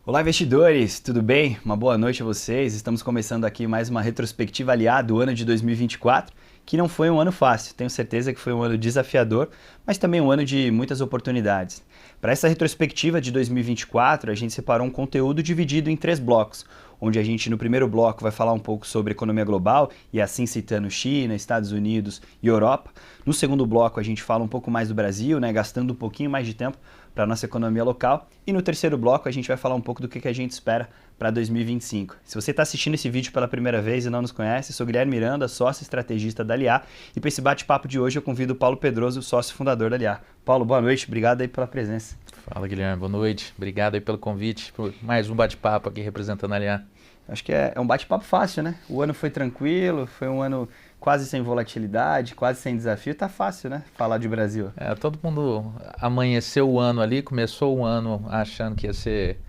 Olá, investidores! Tudo bem? Uma boa noite a vocês. Estamos começando aqui mais uma retrospectiva aliada do ano de 2024, que não foi um ano fácil. Tenho certeza que foi um ano desafiador, mas também um ano de muitas oportunidades. Para essa retrospectiva de 2024, a gente separou um conteúdo dividido em 3 blocos, onde a gente no primeiro bloco vai falar um pouco sobre economia global, e assim citando China, Estados Unidos e Europa. No segundo bloco a gente fala um pouco mais do Brasil, gastando um pouquinho mais de tempo para a nossa economia local. E no terceiro bloco a gente vai falar um pouco do que a gente espera para 2025. Se você está assistindo esse vídeo pela primeira vez e não nos conhece, sou Guilherme Miranda, sócio estrategista da Aliar, e para esse bate-papo de hoje eu convido o Paulo Pedroso, sócio fundador da Aliar. Paulo, boa noite, obrigado aí pela presença. Fala, Guilherme, boa noite. Obrigado aí pelo convite, por mais um bate-papo aqui representando a Aliar. Acho que é um bate-papo fácil, né? O ano foi tranquilo, foi um ano quase sem volatilidade, quase sem desafio. Tá fácil, né? Falar de Brasil. Todo mundo amanheceu o ano ali, começou o ano achando que ia ser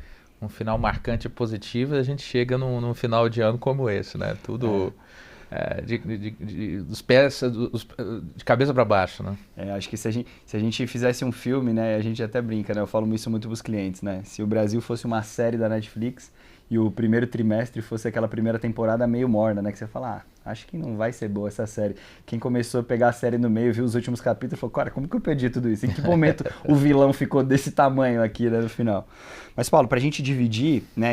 um final marcante e positivo, e a gente chega num final de ano como esse, né? Tudo dos pés, de cabeça para baixo, né? Acho que se a gente fizesse um filme, né? A gente até brinca, né? Eu falo isso muito para os clientes, né? Se o Brasil fosse uma série da Netflix e o primeiro trimestre fosse aquela primeira temporada meio morna, né? Que você fala, acho que não vai ser boa essa série. Quem começou a pegar a série no meio, viu os últimos capítulos, falou, cara, como que eu perdi tudo isso? Em que momento o vilão ficou desse tamanho aqui, né, no final? Mas, Paulo, pra gente dividir, né,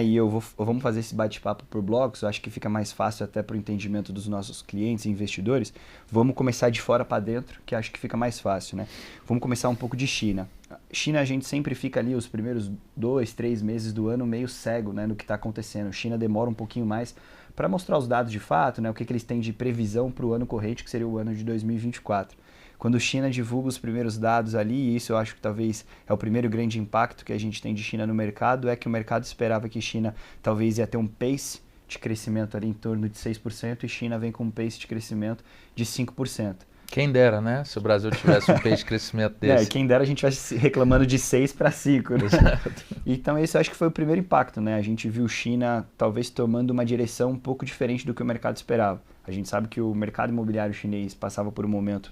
vamos fazer esse bate-papo por blocos, eu acho que fica mais fácil até pro entendimento dos nossos clientes e investidores. Vamos começar de fora para dentro, que acho que fica mais fácil, né? Vamos começar um pouco de China. China, a gente sempre fica ali os primeiros 2, 3 meses do ano meio cego, né, no que está acontecendo. China demora um pouquinho mais para mostrar os dados de fato, né, o que eles têm de previsão para o ano corrente, que seria o ano de 2024. Quando China divulga os primeiros dados ali, e isso eu acho que talvez é o primeiro grande impacto que a gente tem de China no mercado, é que o mercado esperava que China talvez ia ter um pace de crescimento ali em torno de 6%, e China vem com um pace de crescimento de 5%. Quem dera, né? Se o Brasil tivesse um pace de crescimento desse. Quem dera a gente estivesse reclamando de 6 para 5, né? Então esse eu acho que foi o primeiro impacto, né? A gente viu China talvez tomando uma direção um pouco diferente do que o mercado esperava. A gente sabe que o mercado imobiliário chinês passa por um momento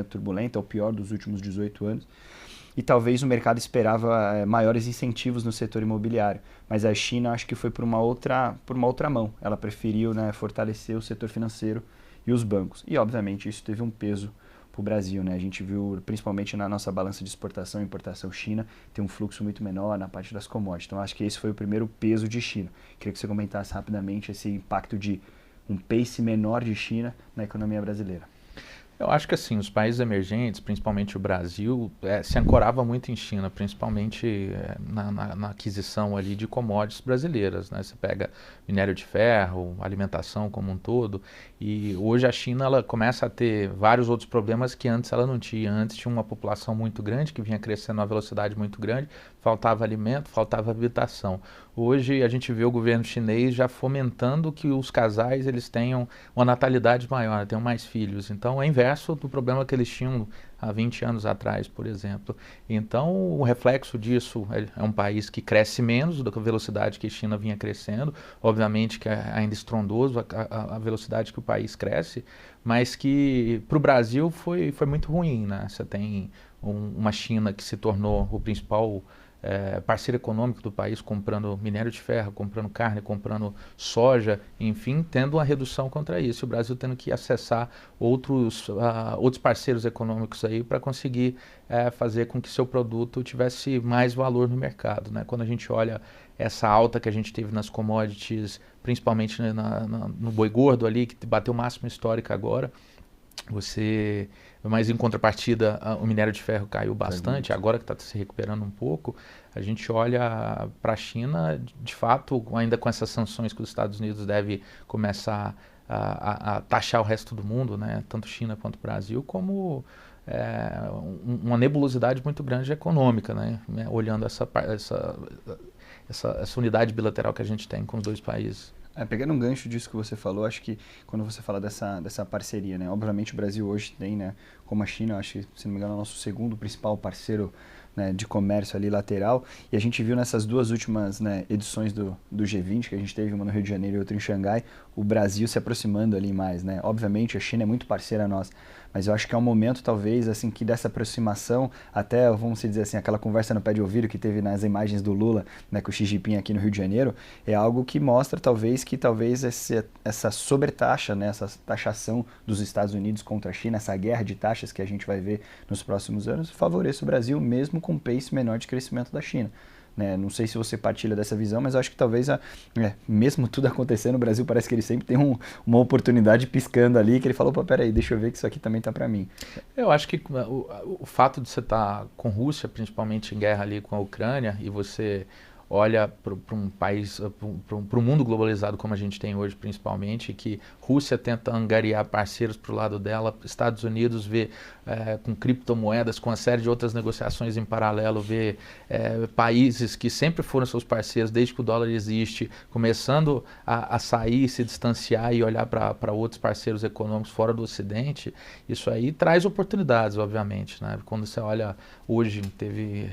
turbulento, é o pior dos últimos 18 anos. E talvez o mercado esperava maiores incentivos no setor imobiliário. Mas a China acho que foi por uma outra mão. Ela preferiu, né, fortalecer o setor financeiro e os bancos. E, obviamente, isso teve um peso para o Brasil, né? A gente viu, principalmente na nossa balança de exportação e importação China, tem um fluxo muito menor na parte das commodities. Então, acho que esse foi o primeiro peso de China. Queria que você comentasse rapidamente esse impacto de um pace menor de China na economia brasileira. Eu acho que assim, os países emergentes, principalmente o Brasil, se ancorava muito em China, principalmente na aquisição ali de commodities brasileiras, né? Você pega minério de ferro, alimentação como um todo, e hoje a China ela começa a ter vários outros problemas que antes ela não tinha. Antes tinha uma população muito grande, que vinha crescendo a uma velocidade muito grande, faltava alimento, faltava habitação. Hoje a gente vê o governo chinês já fomentando que os casais eles tenham uma natalidade maior, tenham mais filhos. Então é inverso do problema que eles tinham há 20 anos atrás, por exemplo. Então o reflexo disso é um país que cresce menos do que a velocidade que a China vinha crescendo. Obviamente que é ainda estrondoso a velocidade que o país cresce, mas que para o Brasil foi muito ruim, né? Você tem uma China que se tornou o principal parceiro econômico do país, comprando minério de ferro, comprando carne, comprando soja, enfim, tendo uma redução contra isso. O Brasil tendo que acessar outros parceiros econômicos aí para conseguir fazer com que seu produto tivesse mais valor no mercado, né? Quando a gente olha essa alta que a gente teve nas commodities, principalmente no boi gordo ali, que bateu máxima histórica agora, mas em contrapartida o minério de ferro caiu bastante, agora que está se recuperando um pouco. A gente olha para a China, de fato, ainda com essas sanções que os Estados Unidos devem começar a taxar o resto do mundo, né, tanto China quanto Brasil, como uma nebulosidade muito grande econômica, né, olhando essa unidade bilateral que a gente tem com os dois países. Pegando um gancho disso que você falou, acho que quando você fala dessa parceria, né? Obviamente o Brasil hoje tem, né, como a China, acho que, se não me engano, é o nosso segundo principal parceiro, né, de comércio ali lateral, e a gente viu nessas duas últimas, né, edições do G20, que a gente teve uma no Rio de Janeiro e outra em Xangai, o Brasil se aproximando ali mais, né? Obviamente a China é muito parceira nossa, mas eu acho que é um momento, talvez, assim, que dessa aproximação, até, vamos dizer assim, aquela conversa no pé de ouvido que teve nas imagens do Lula, né, com o Xi Jinping aqui no Rio de Janeiro, é algo que mostra, talvez, essa sobretaxa, né, essa taxação dos Estados Unidos contra a China, essa guerra de taxas que a gente vai ver nos próximos anos, favoreça o Brasil, mesmo com um pace menor de crescimento da China. Né? Não sei se você partilha dessa visão, mas eu acho que talvez, mesmo tudo acontecendo, o Brasil parece que ele sempre tem uma oportunidade piscando ali, que ele falou, pô, peraí, deixa eu ver que isso aqui também tá para mim. Eu acho que o fato de você estar com Rússia, principalmente em guerra ali com a Ucrânia, e você olha para um país, para um mundo globalizado como a gente tem hoje, principalmente, que Rússia tenta angariar parceiros para o lado dela, Estados Unidos vê com criptomoedas, com uma série de outras negociações em paralelo, vê países que sempre foram seus parceiros desde que o dólar existe, começando a sair, se distanciar e olhar para outros parceiros econômicos fora do Ocidente, isso aí traz oportunidades, obviamente, né? Quando você olha hoje, teve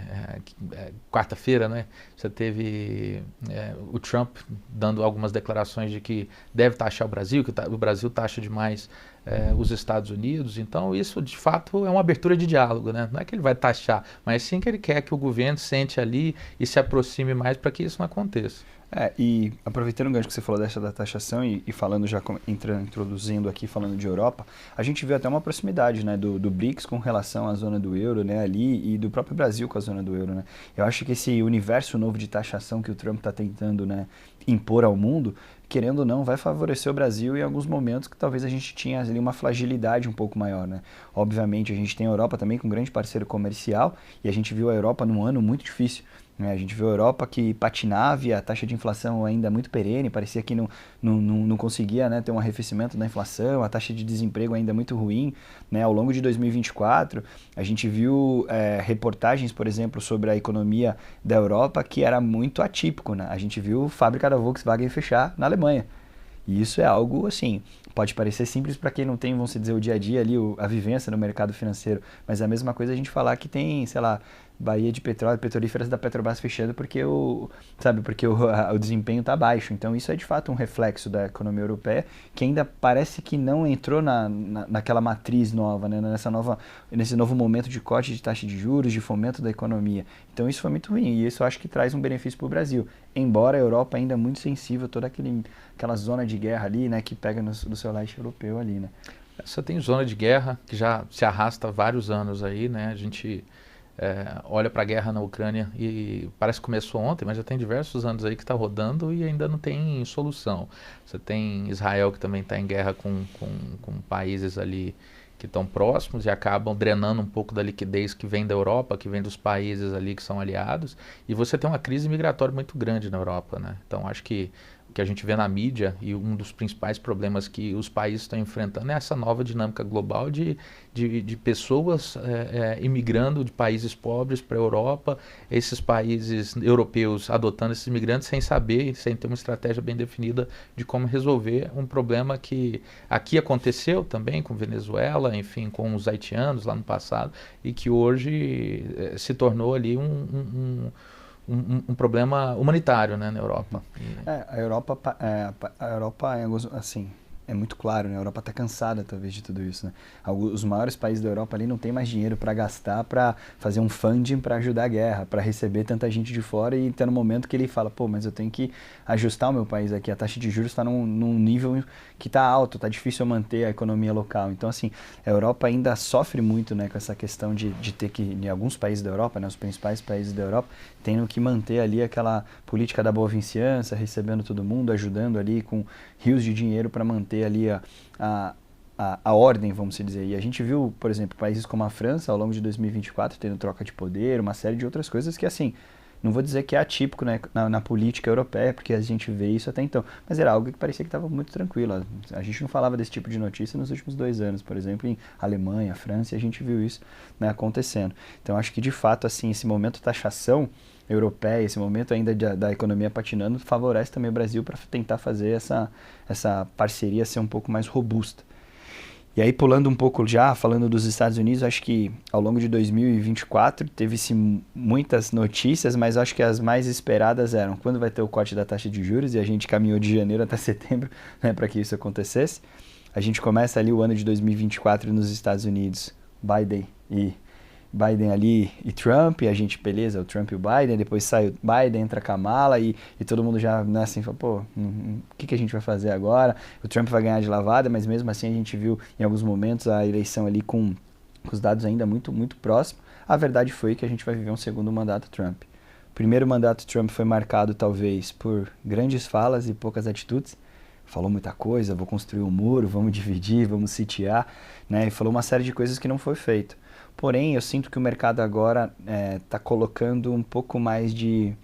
quarta-feira, né? Você teve o Trump dando algumas declarações de que deve taxar o Brasil, que o Brasil taxa demais os Estados Unidos. Então isso de fato é uma abertura de diálogo, né? Não é que ele vai taxar, mas sim que ele quer que o governo sente ali e se aproxime mais para que isso não aconteça. E aproveitando o gancho que você falou dessa da taxação e falando já, introduzindo aqui, falando de Europa, a gente viu até uma proximidade, né, do BRICS com relação à zona do euro, né, ali, e do próprio Brasil com a zona do euro, né. Eu acho que esse universo novo de taxação que o Trump está tentando, né, impor ao mundo, querendo ou não, vai favorecer o Brasil em alguns momentos que talvez a gente tinha ali uma fragilidade um pouco maior, né. Obviamente a gente tem a Europa também com um grande parceiro comercial e a gente viu a Europa num ano muito difícil. A gente viu a Europa que patinava e a taxa de inflação ainda muito perene, parecia que não conseguia, né, ter um arrefecimento da inflação, a taxa de desemprego ainda muito ruim. Né? Ao longo de 2024, a gente viu reportagens, por exemplo, sobre a economia da Europa que era muito atípico. Né? A gente viu a fábrica da Volkswagen fechar na Alemanha. E isso é algo, assim, pode parecer simples para quem não tem, vamos dizer, o dia a dia ali, a vivência no mercado financeiro, mas é a mesma coisa a gente falar que tem, sei lá, Baía de Petróleo, petrolíferas da Petrobras fechando porque o desempenho está baixo. Então isso é de fato um reflexo da economia europeia que ainda parece que não entrou naquela matriz nova, né? Nesse novo momento de corte de taxa de juros, de fomento da economia. Então isso foi muito ruim e isso eu acho que traz um benefício para o Brasil. Embora a Europa ainda muito sensível, toda aquela zona de guerra ali, né, que pega no seu leste europeu ali, né? Você tem zona de guerra que já se arrasta há vários anos aí, né? A gente olha para a guerra na Ucrânia e parece que começou ontem, mas já tem diversos anos aí que está rodando e ainda não tem solução. Você tem Israel que também está em guerra com países ali que estão próximos e acabam drenando um pouco da liquidez que vem da Europa, que vem dos países ali que são aliados, e você tem uma crise migratória muito grande na Europa, né? Então acho que o que a gente vê na mídia e um dos principais problemas que os países estão enfrentando é essa nova dinâmica global de pessoas imigrando de países pobres para a Europa, esses países europeus adotando esses imigrantes sem saber, sem ter uma estratégia bem definida de como resolver um problema que aqui aconteceu também com Venezuela, enfim, com os haitianos lá no passado e que hoje se tornou ali um problema humanitário, né, na Europa. A Europa assim, é muito claro, né? A Europa está cansada, talvez, de tudo isso, né? Os maiores países da Europa ali não tem mais dinheiro para gastar, para fazer um funding para ajudar a guerra, para receber tanta gente de fora e tá no momento que ele fala, pô, mas eu tenho que ajustar o meu país aqui, a taxa de juros está num nível que está alto, está difícil eu manter a economia local. Então, assim, a Europa ainda sofre muito, né, com essa questão de ter que, em alguns países da Europa, né, os principais países da Europa, tendo que manter ali aquela política da boa vizinhança, recebendo todo mundo, ajudando ali com rios de dinheiro para manter ali a ordem, vamos dizer. E a gente viu, por exemplo, países como a França, ao longo de 2024, tendo troca de poder, uma série de outras coisas que, assim, não vou dizer que é atípico, né, na política europeia, porque a gente vê isso até então, mas era algo que parecia que estava muito tranquilo. A gente não falava desse tipo de notícia nos últimos 2 anos, por exemplo, em Alemanha, França, e a gente viu isso, né, acontecendo. Então, acho que, de fato, assim, esse momento de taxação europeia, esse momento ainda da economia patinando, favorece também o Brasil para tentar fazer essa parceria ser um pouco mais robusta. E aí, pulando um pouco já, falando dos Estados Unidos, acho que ao longo de 2024 teve-se muitas notícias, mas acho que as mais esperadas eram quando vai ter o corte da taxa de juros, e a gente caminhou de janeiro até setembro, né, para que isso acontecesse. a gente começa ali o ano de 2024 nos Estados Unidos, Biden ali e Trump, e a gente, beleza, o Trump e o Biden, depois sai o Biden, entra Kamala e todo mundo já, né, assim, fala, pô, o que a gente vai fazer agora? O Trump vai ganhar de lavada, mas mesmo assim a gente viu em alguns momentos a eleição ali com os dados ainda muito, muito próximos. A verdade foi que a gente vai viver um segundo mandato Trump. O primeiro mandato Trump foi marcado talvez por grandes falas e poucas atitudes. Falou muita coisa, vou construir um muro, vamos dividir, vamos sitiar, né? E falou uma série de coisas que não foi feito. Porém, eu sinto que o mercado agora está colocando um pouco mais de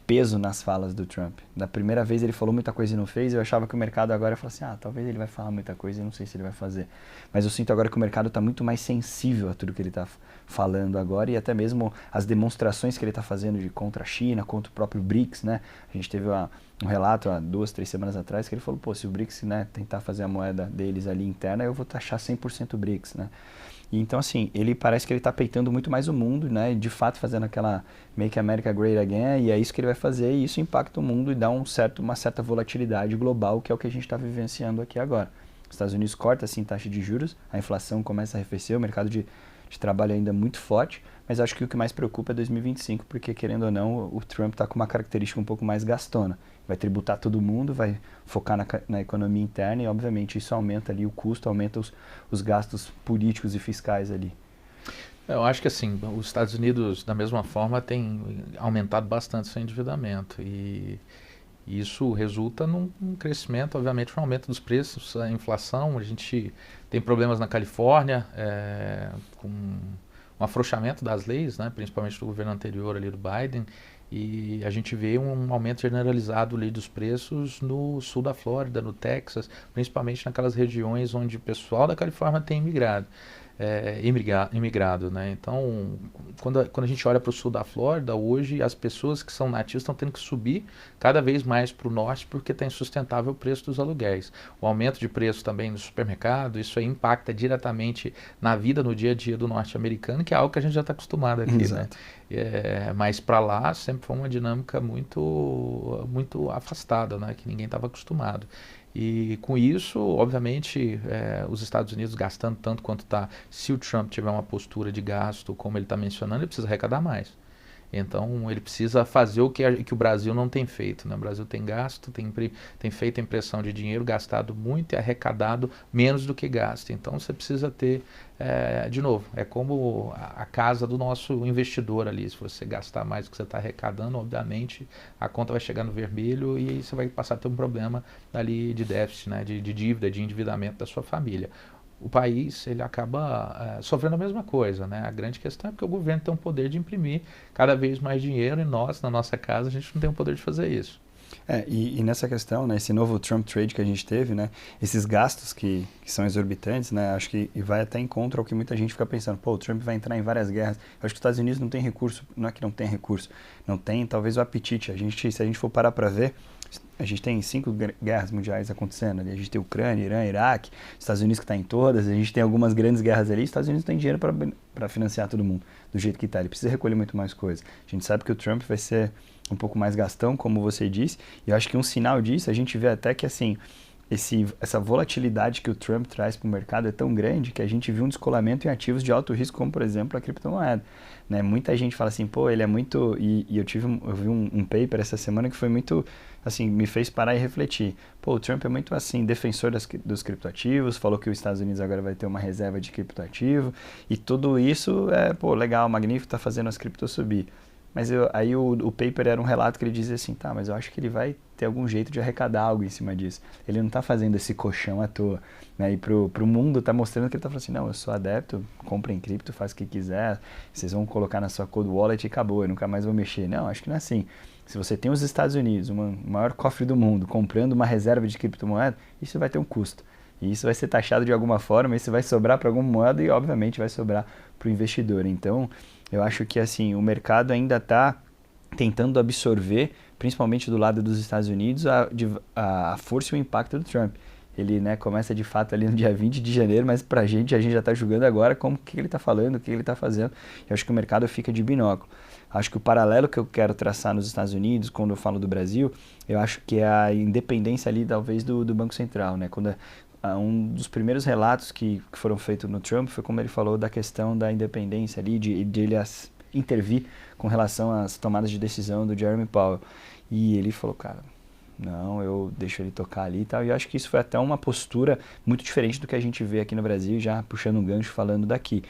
peso nas falas do Trump. Da primeira vez ele falou muita coisa e não fez, eu achava que o mercado agora ia falar assim, talvez ele vai falar muita coisa e não sei se ele vai fazer. Mas eu sinto agora que o mercado está muito mais sensível a tudo que ele está falando agora, e até mesmo as demonstrações que ele está fazendo de contra a China, contra o próprio BRICS, né? A gente teve um relato há 2, 3 semanas atrás que ele falou, pô, se o BRICS, né, tentar fazer a moeda deles ali interna, eu vou taxar 100% o BRICS, né? E então, assim, ele parece que ele está peitando muito mais o mundo, né? De fato, fazendo aquela Make America Great Again, e é isso que ele vai fazer, e isso impacta o mundo e dá uma certa volatilidade global, que é o que a gente está vivenciando aqui agora. Os Estados Unidos corta, assim, taxa de juros, a inflação começa a arrefecer, o mercado de trabalho ainda é muito forte, mas acho que o que mais preocupa é 2025, porque, querendo ou não, o Trump está com uma característica um pouco mais gastona. Vai tributar todo mundo, vai focar na economia interna e, obviamente, isso aumenta ali o custo, aumenta os gastos políticos e fiscais ali. Eu acho que assim, os Estados Unidos, da mesma forma, tem aumentado bastante seu endividamento e isso resulta num crescimento, obviamente, um aumento dos preços, a inflação. A gente tem problemas na Califórnia, com um afrouxamento das leis, né, principalmente do governo anterior ali do Biden, e a gente vê um aumento generalizado ali dos preços no sul da Flórida, no Texas, principalmente naquelas regiões onde o pessoal da Califórnia tem imigrado, né? Então, quando a gente olha para o sul da Flórida, hoje as pessoas que são nativas estão tendo que subir cada vez mais para o norte porque está insustentável o preço dos aluguéis. O aumento de preço também no supermercado, isso aí impacta diretamente na vida, no dia a dia do norte-americano, que é algo que a gente já está acostumado aqui, Exato. né? Mas para lá sempre foi uma dinâmica muito, muito afastada, né? Que ninguém estava acostumado. E com isso, obviamente, os Estados Unidos gastando tanto quanto está, se o Trump tiver uma postura de gasto, como ele está mencionando, ele precisa arrecadar mais. Então, ele precisa fazer o que o Brasil não tem feito, né? O Brasil tem gasto, tem feito a impressão de dinheiro, gastado muito e arrecadado menos do que gasta. Então, você precisa ter, de novo, é como a casa do nosso investidor ali. Se você gastar mais do que você está arrecadando, obviamente, a conta vai chegar no vermelho e aí você vai passar a ter um problema ali de déficit, né? De dívida, de endividamento da sua família. O país ele acaba sofrendo a mesma coisa, né? A grande questão é porque o governo tem o poder de imprimir cada vez mais dinheiro e nós, na nossa casa, a gente não tem o poder de fazer isso. E nessa questão, né, esse novo Trump Trade que a gente teve, né, esses gastos que são exorbitantes, né, acho que vai até em contra ao que muita gente fica pensando, pô, o Trump vai entrar em várias guerras. Eu acho que os Estados Unidos não tem recurso, não é que não tem recurso, não tem talvez o apetite. Se a gente for parar para ver, a gente tem 5 guerras mundiais acontecendo ali. A gente tem Ucrânia, Irã, Iraque, Estados Unidos que está em todas, a gente tem algumas grandes guerras ali, os Estados Unidos não tem dinheiro para financiar todo mundo do jeito que está. Ele precisa recolher muito mais coisa. A gente sabe que o Trump vai ser um pouco mais gastão, como você disse, e eu acho que um sinal disso, a gente vê até que assim, essa volatilidade que o Trump traz para o mercado é tão grande que a gente viu um descolamento em ativos de alto risco, como por exemplo a criptomoeda. Né? Muita gente fala assim, pô, ele é muito... E eu vi um paper essa semana que foi muito, assim, me fez parar e refletir. Pô, o Trump é muito, assim, defensor dos criptoativos, falou que os Estados Unidos agora vai ter uma reserva de criptoativo, e tudo isso pô, legal, magnífico, tá fazendo as criptos subir. Mas aí o paper era um relato que ele dizia assim, tá, mas eu acho que ele vai ter algum jeito de arrecadar algo em cima disso. Ele não está fazendo esse colchão à toa. Né? E pro mundo tá mostrando que ele está falando assim, não, eu sou adepto, compra em cripto, faz o que quiser, vocês vão colocar na sua cold wallet e acabou, eu nunca mais vou mexer. Não, acho que não é assim. Se você tem os Estados Unidos, o maior cofre do mundo, comprando uma reserva de criptomoeda, isso vai ter um custo. E isso vai ser taxado de alguma forma, isso vai sobrar para alguma moeda e, obviamente, vai sobrar para o investidor. Então, eu acho que assim, o mercado ainda está tentando absorver, principalmente do lado dos Estados Unidos, a força e o impacto do Trump. Ele, né, começa de fato ali no dia 20 de janeiro, mas a gente já está julgando agora como o que ele está falando, o que ele está fazendo. Eu acho que o mercado fica de binóculo. Acho que o paralelo que eu quero traçar nos Estados Unidos, quando eu falo do Brasil, eu acho que é a independência ali, talvez, do Banco Central. Né? um dos primeiros relatos que foram feitos no Trump foi como ele falou da questão da independência ali, de ele intervir com relação às tomadas de decisão do Jeremy Powell. E ele falou, cara, não, eu deixo ele tocar ali e tal. E eu acho que isso foi até uma postura muito diferente do que a gente vê aqui no Brasil, já puxando um gancho falando daqui.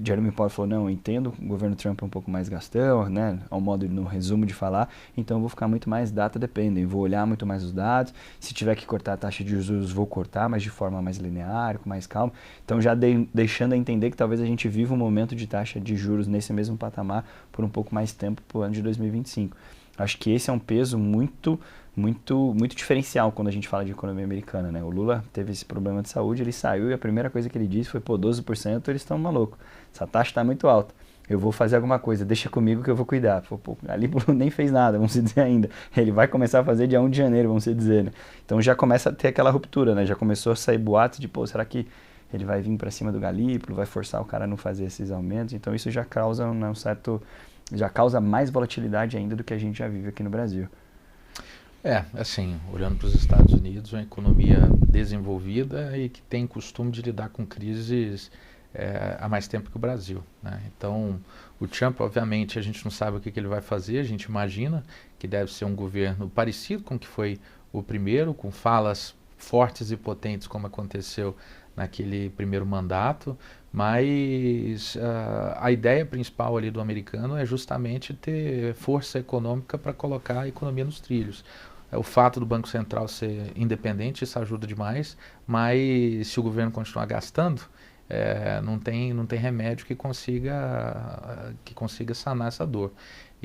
Jeremy Powell falou, não, eu entendo, o governo Trump é um pouco mais gastão, né, ao modo no resumo de falar, então eu vou ficar muito mais data dependent, vou olhar muito mais os dados, se tiver que cortar a taxa de juros, vou cortar, mas de forma mais linear, com mais calma. Então já deixando a entender que talvez a gente viva um momento de taxa de juros nesse mesmo patamar por um pouco mais tempo para o ano de 2025. Acho que esse é um peso muito diferencial quando a gente fala de economia americana, né? O Lula teve esse problema de saúde, ele saiu e a primeira coisa que ele disse foi, 12%, eles estão malucos. Essa taxa está muito alta. Eu vou fazer alguma coisa, deixa comigo que eu vou cuidar. Pô, ali nem fez nada, vamos dizer ainda. Ele vai começar a fazer dia 1 de janeiro, vamos dizer, né? Então já começa a ter aquela ruptura, né? Já começou a sair boatos de, será que ele vai vir para cima do Galípolo, vai forçar o cara a não fazer esses aumentos? Então isso já causa já causa mais volatilidade ainda do que a gente já vive aqui no Brasil. Assim, olhando para os Estados Unidos, uma economia desenvolvida e que tem costume de lidar com crises há mais tempo que o Brasil, né? Então, o Trump, obviamente, a gente não sabe o que ele vai fazer, a gente imagina que deve ser um governo parecido com o que foi o primeiro, com falas fortes e potentes, como aconteceu naquele primeiro mandato, mas a ideia principal ali do americano é justamente ter força econômica para colocar a economia nos trilhos. O fato do Banco Central ser independente, isso ajuda demais, mas se o governo continuar gastando, não tem remédio que consiga sanar essa dor.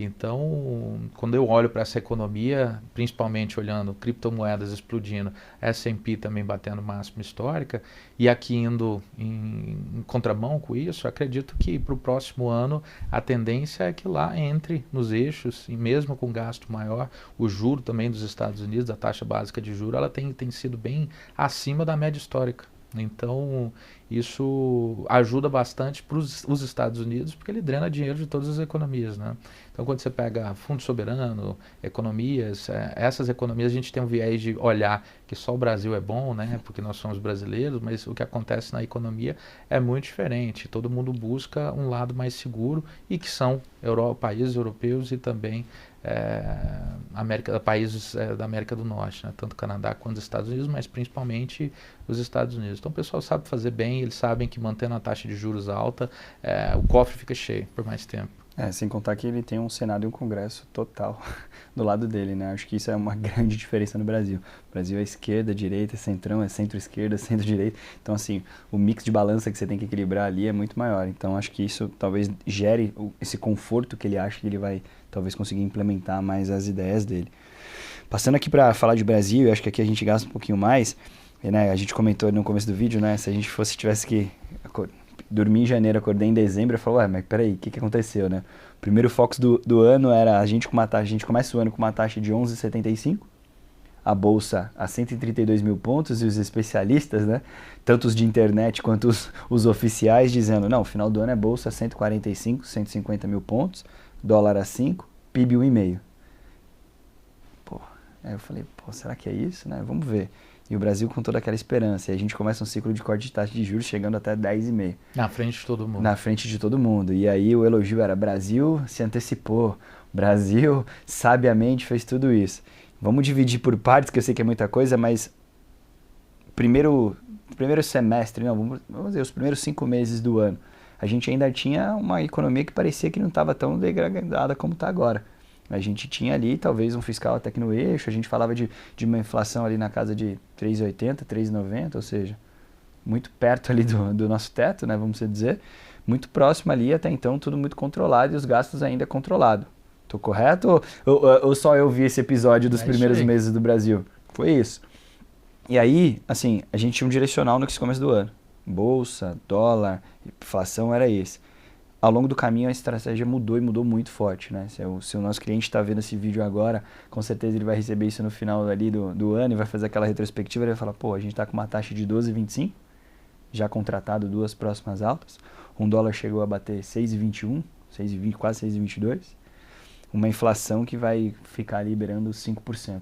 Então, quando eu olho para essa economia, principalmente olhando criptomoedas explodindo, S&P também batendo máxima histórica, e aqui indo em contramão com isso, acredito que para o próximo ano a tendência é que lá entre nos eixos, e mesmo com gasto maior, o juro também dos Estados Unidos, a taxa básica de juro, ela tem sido bem acima da média histórica. Então, isso ajuda bastante para os Estados Unidos, porque ele drena dinheiro de todas as economias, né? Então, quando você pega fundo soberano, economias, essas economias a gente tem um viés de olhar que só o Brasil é bom, né? Porque nós somos brasileiros, mas o que acontece na economia é muito diferente. Todo mundo busca um lado mais seguro e que são países europeus e também países da América do Norte, né? Tanto o Canadá quanto os Estados Unidos, mas principalmente os Estados Unidos. Então o pessoal sabe fazer bem, eles sabem que mantendo a taxa de juros alta, o cofre fica cheio por mais tempo. Sem contar que ele tem um Senado e um Congresso total do lado dele, né? Acho que isso é uma grande diferença no Brasil. O Brasil é esquerda, direita, centrão, é centro-esquerda, centro-direita. Então, assim, o mix de balança que você tem que equilibrar ali é muito maior. Então, acho que isso talvez gere esse conforto que ele acha que ele vai talvez conseguir implementar mais as ideias dele. Passando aqui para falar de Brasil, eu acho que aqui a gente gasta um pouquinho mais, né? A gente comentou no começo do vídeo, né? Se a gente tivesse que dormi em janeiro, acordei em dezembro, eu falo, mas peraí, o que aconteceu, né? O primeiro Fox do ano era a gente começa o ano com uma taxa de 11,75, a bolsa a 132 mil pontos e os especialistas, né, tanto os de internet quanto os oficiais, dizendo, não, final do ano é bolsa 145, 150 mil pontos, dólar a 5, PIB 1,5. Aí eu falei, será que é isso, né? Vamos ver. E o Brasil com toda aquela esperança. E a gente começa um ciclo de corte de taxa de juros chegando até 10,5. Na frente de todo mundo. Na frente de todo mundo. E aí o elogio era, Brasil se antecipou. Brasil sabiamente fez tudo isso. Vamos dividir por partes, que eu sei que é muita coisa, mas primeiro semestre, não, vamos dizer, os primeiros 5 meses do ano, a gente ainda tinha uma economia que parecia que não estava tão degradada como está agora. A gente tinha ali talvez um fiscal até que no eixo, a gente falava de uma inflação ali na casa de 3,80, 3,90, ou seja, muito perto ali do nosso teto, né, vamos dizer, muito próximo ali, até então tudo muito controlado e os gastos ainda controlados. Tô correto ou só eu vi esse episódio dos primeiros meses do Brasil? Foi isso. E aí, assim, a gente tinha um direcional no começo do ano. Bolsa, dólar, inflação era esse. Ao longo do caminho a estratégia mudou e mudou muito forte, né? Se o nosso cliente está vendo esse vídeo agora, com certeza ele vai receber isso no final ali do ano e vai fazer aquela retrospectiva e vai falar, a gente está com uma taxa de 12,25, já contratado 2 próximas altas, um dólar chegou a bater 6,21, 6,20, quase 6,22, uma inflação que vai ficar liberando 5%.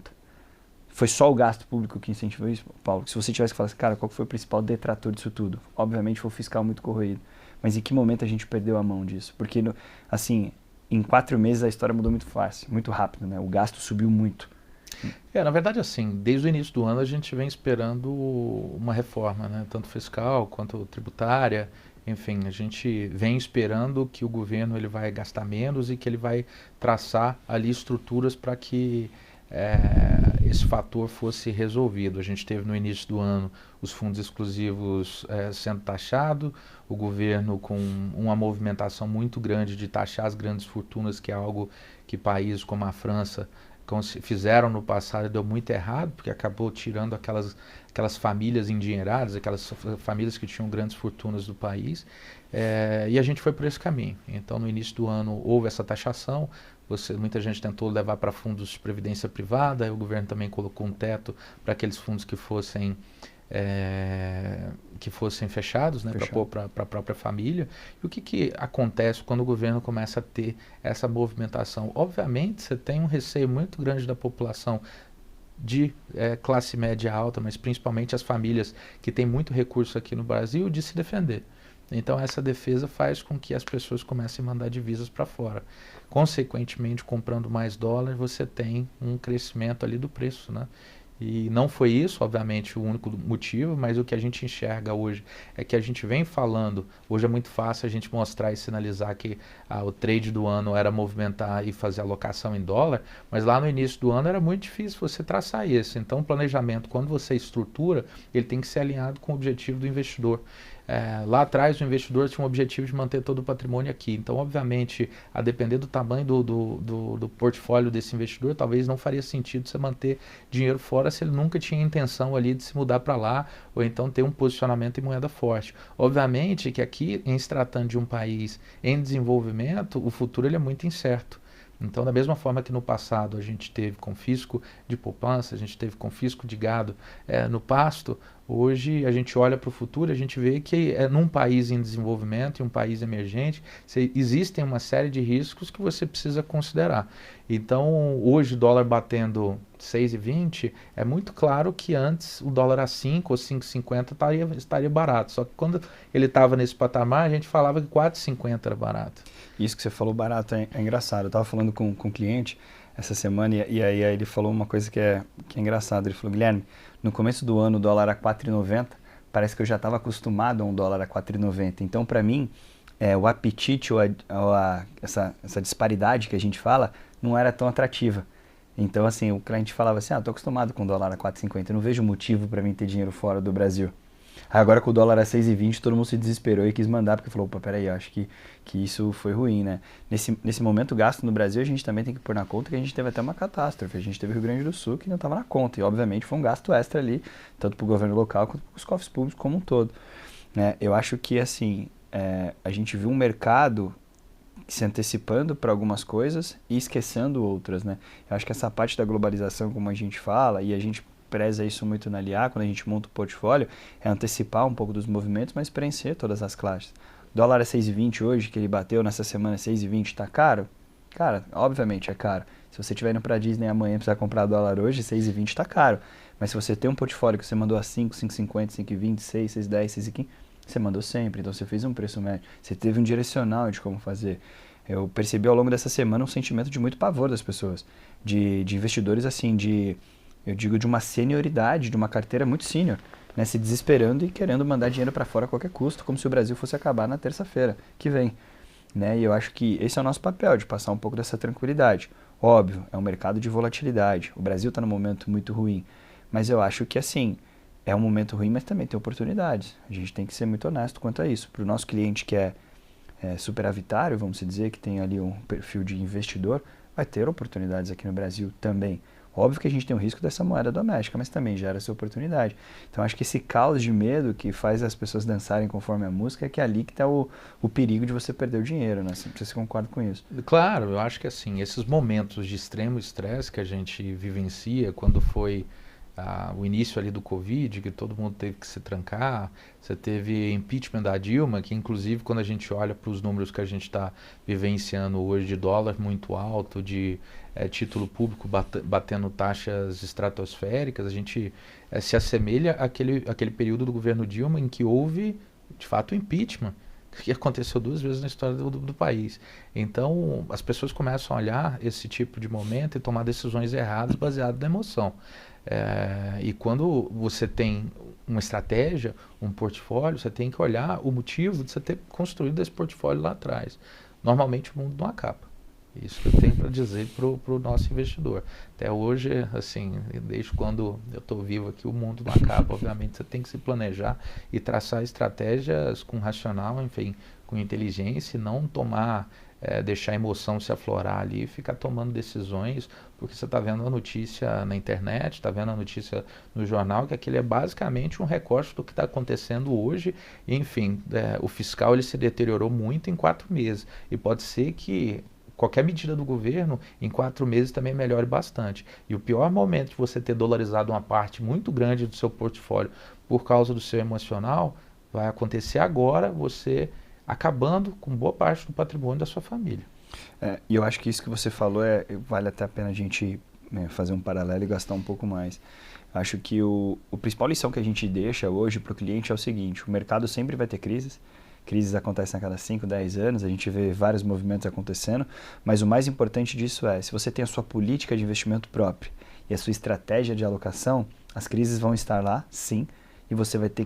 foi só o gasto público que incentivou isso, Paulo? Se você tivesse que falar assim, cara, qual foi o principal detrator disso tudo? Obviamente foi o fiscal muito corroído. Mas em que momento a gente perdeu a mão disso? Porque, assim, em 4 meses a história mudou muito fácil, muito rápido, né? O gasto subiu muito. Na verdade, assim, desde o início do ano a gente vem esperando uma reforma, né? Tanto fiscal quanto tributária. Enfim, a gente vem esperando que o governo ele vai gastar menos e que ele vai traçar ali estruturas para que esse fator fosse resolvido. A gente teve no início do ano os fundos exclusivos sendo taxados, o governo com uma movimentação muito grande de taxar as grandes fortunas, que é algo que países como a França fizeram no passado e deu muito errado, porque acabou tirando aquelas famílias endinheiradas, aquelas famílias que tinham grandes fortunas do país, e a gente foi por esse caminho. Então, no início do ano, houve essa taxação, muita gente tentou levar para fundos de previdência privada, aí o governo também colocou um teto para aqueles fundos que fossem fechados, né, para a própria família. E o que acontece quando o governo começa a ter essa movimentação? Obviamente, você tem um receio muito grande da população de classe média alta, mas principalmente as famílias que têm muito recurso aqui no Brasil, de se defender. Então, essa defesa faz com que as pessoas comecem a mandar divisas para fora. Consequentemente, comprando mais dólar, você tem um crescimento ali do preço, né? E não foi isso, obviamente, o único motivo, mas o que a gente enxerga hoje é que a gente vem falando, hoje é muito fácil a gente mostrar e sinalizar que o trade do ano era movimentar e fazer alocação em dólar, mas lá no início do ano era muito difícil você traçar isso. Então o planejamento, quando você estrutura, ele tem que ser alinhado com o objetivo do investidor. Lá atrás o investidor tinha um objetivo de manter todo o patrimônio aqui. Então, obviamente, a depender do tamanho do portfólio desse investidor, talvez não faria sentido você manter dinheiro fora se ele nunca tinha intenção ali de se mudar para lá, ou então ter um posicionamento em moeda forte. Obviamente que aqui, em se tratando de um país em desenvolvimento, o futuro ele é muito incerto. Então, da mesma forma que no passado a gente teve confisco de poupança, a gente teve confisco de gado no pasto, hoje a gente olha para o futuro e a gente vê que num país em desenvolvimento, em um país emergente, existem uma série de riscos que você precisa considerar. Então, hoje o dólar batendo 6,20, é muito claro que antes o dólar a 5 ou 5,50 estaria barato. Só que quando ele estava nesse patamar, a gente falava que 4,50 era barato. Isso que você falou barato é engraçado. Eu estava falando com um cliente essa semana e aí ele falou uma coisa que é engraçada. Ele falou, Guilherme, no começo do ano o dólar a 4,90, parece que eu já estava acostumado a um dólar a 4,90. Então, para mim, o apetite ou essa disparidade que a gente fala não era tão atrativa. Então, assim, o cliente falava assim, estou acostumado com o dólar a 4,50, não vejo motivo para mim ter dinheiro fora do Brasil. Agora com o dólar a 6,20, todo mundo se desesperou e quis mandar, porque falou, opa, peraí, eu acho que isso foi ruim, né? Nesse momento, o gasto no Brasil, a gente também tem que pôr na conta que a gente teve até uma catástrofe. A gente teve o Rio Grande do Sul que não estava na conta, e obviamente foi um gasto extra ali, tanto para o governo local quanto para os cofres públicos como um todo. Né? Eu acho que, assim, a gente viu um mercado se antecipando para algumas coisas e esquecendo outras, né? Eu acho que essa parte da globalização, como a gente fala, e a gente preza isso muito na LIA, quando a gente monta o portfólio, é antecipar um pouco dos movimentos, mas preencher todas as classes. Dólar é 6,20 hoje, que ele bateu nessa semana 6,20, tá caro? Cara, obviamente é caro. Se você estiver indo pra Disney amanhã e precisar comprar dólar hoje, 6,20 tá caro. Mas se você tem um portfólio que você mandou a 5, 5,50, 5,20, 6, 6,10, 6,15, você mandou sempre, então você fez um preço médio. Você teve um direcional de como fazer. Eu percebi ao longo dessa semana um sentimento de muito pavor das pessoas, de investidores assim, eu digo de uma senioridade, de uma carteira muito sênior, né, se desesperando e querendo mandar dinheiro para fora a qualquer custo, como se o Brasil fosse acabar na terça-feira que vem. Né? E eu acho que esse é o nosso papel, de passar um pouco dessa tranquilidade. Óbvio, é um mercado de volatilidade, o Brasil está num momento muito ruim, mas eu acho que assim, é um momento ruim, mas também tem oportunidades. A gente tem que ser muito honesto quanto a isso. Para o nosso cliente que é superavitário, vamos dizer, que tem ali um perfil de investidor, vai ter oportunidades aqui no Brasil também. Óbvio que a gente tem o risco dessa moeda doméstica, mas também gera essa oportunidade. Então, acho que esse caos de medo que faz as pessoas dançarem conforme a música é que é ali que está o perigo de você perder o dinheiro, né? Não sei se você concorda com isso. Claro, eu acho que assim, esses momentos de extremo estresse que a gente vivencia, quando foi o início ali do Covid, que todo mundo teve que se trancar, você teve impeachment da Dilma, que inclusive quando a gente olha para os números que a gente está vivenciando hoje de dólar muito alto, de título público batendo taxas estratosféricas, a gente se assemelha àquele período do governo Dilma em que houve, de fato, impeachment, que aconteceu 2 vezes na história do país. Então, as pessoas começam a olhar esse tipo de momento e tomar decisões erradas baseadas na emoção. E quando você tem uma estratégia, um portfólio, você tem que olhar o motivo de você ter construído esse portfólio lá atrás. Normalmente o mundo não acaba. Isso que eu tenho para dizer para o nosso investidor. Até hoje, assim, desde quando eu estou vivo aqui, o mundo não acaba. Obviamente, você tem que se planejar e traçar estratégias com racional, enfim, com inteligência, e não deixar a emoção se aflorar ali e ficar tomando decisões, porque você está vendo a notícia na internet, está vendo a notícia no jornal, que aquele é basicamente um recorte do que está acontecendo hoje. E, enfim, o fiscal ele se deteriorou muito em 4 meses. E pode ser que qualquer medida do governo, em 4 meses também melhore bastante. E o pior momento de você ter dolarizado uma parte muito grande do seu portfólio por causa do seu emocional, vai acontecer agora, você acabando com boa parte do patrimônio da sua família. E eu acho que isso que você falou vale até a pena a gente fazer um paralelo e gastar um pouco mais. Acho que a principal lição que a gente deixa hoje para o cliente é o seguinte: o mercado sempre vai ter crises. Crises acontecem a cada 5, 10 anos, a gente vê vários movimentos acontecendo, mas o mais importante disso se você tem a sua política de investimento própria e a sua estratégia de alocação, as crises vão estar lá, sim, e você vai ter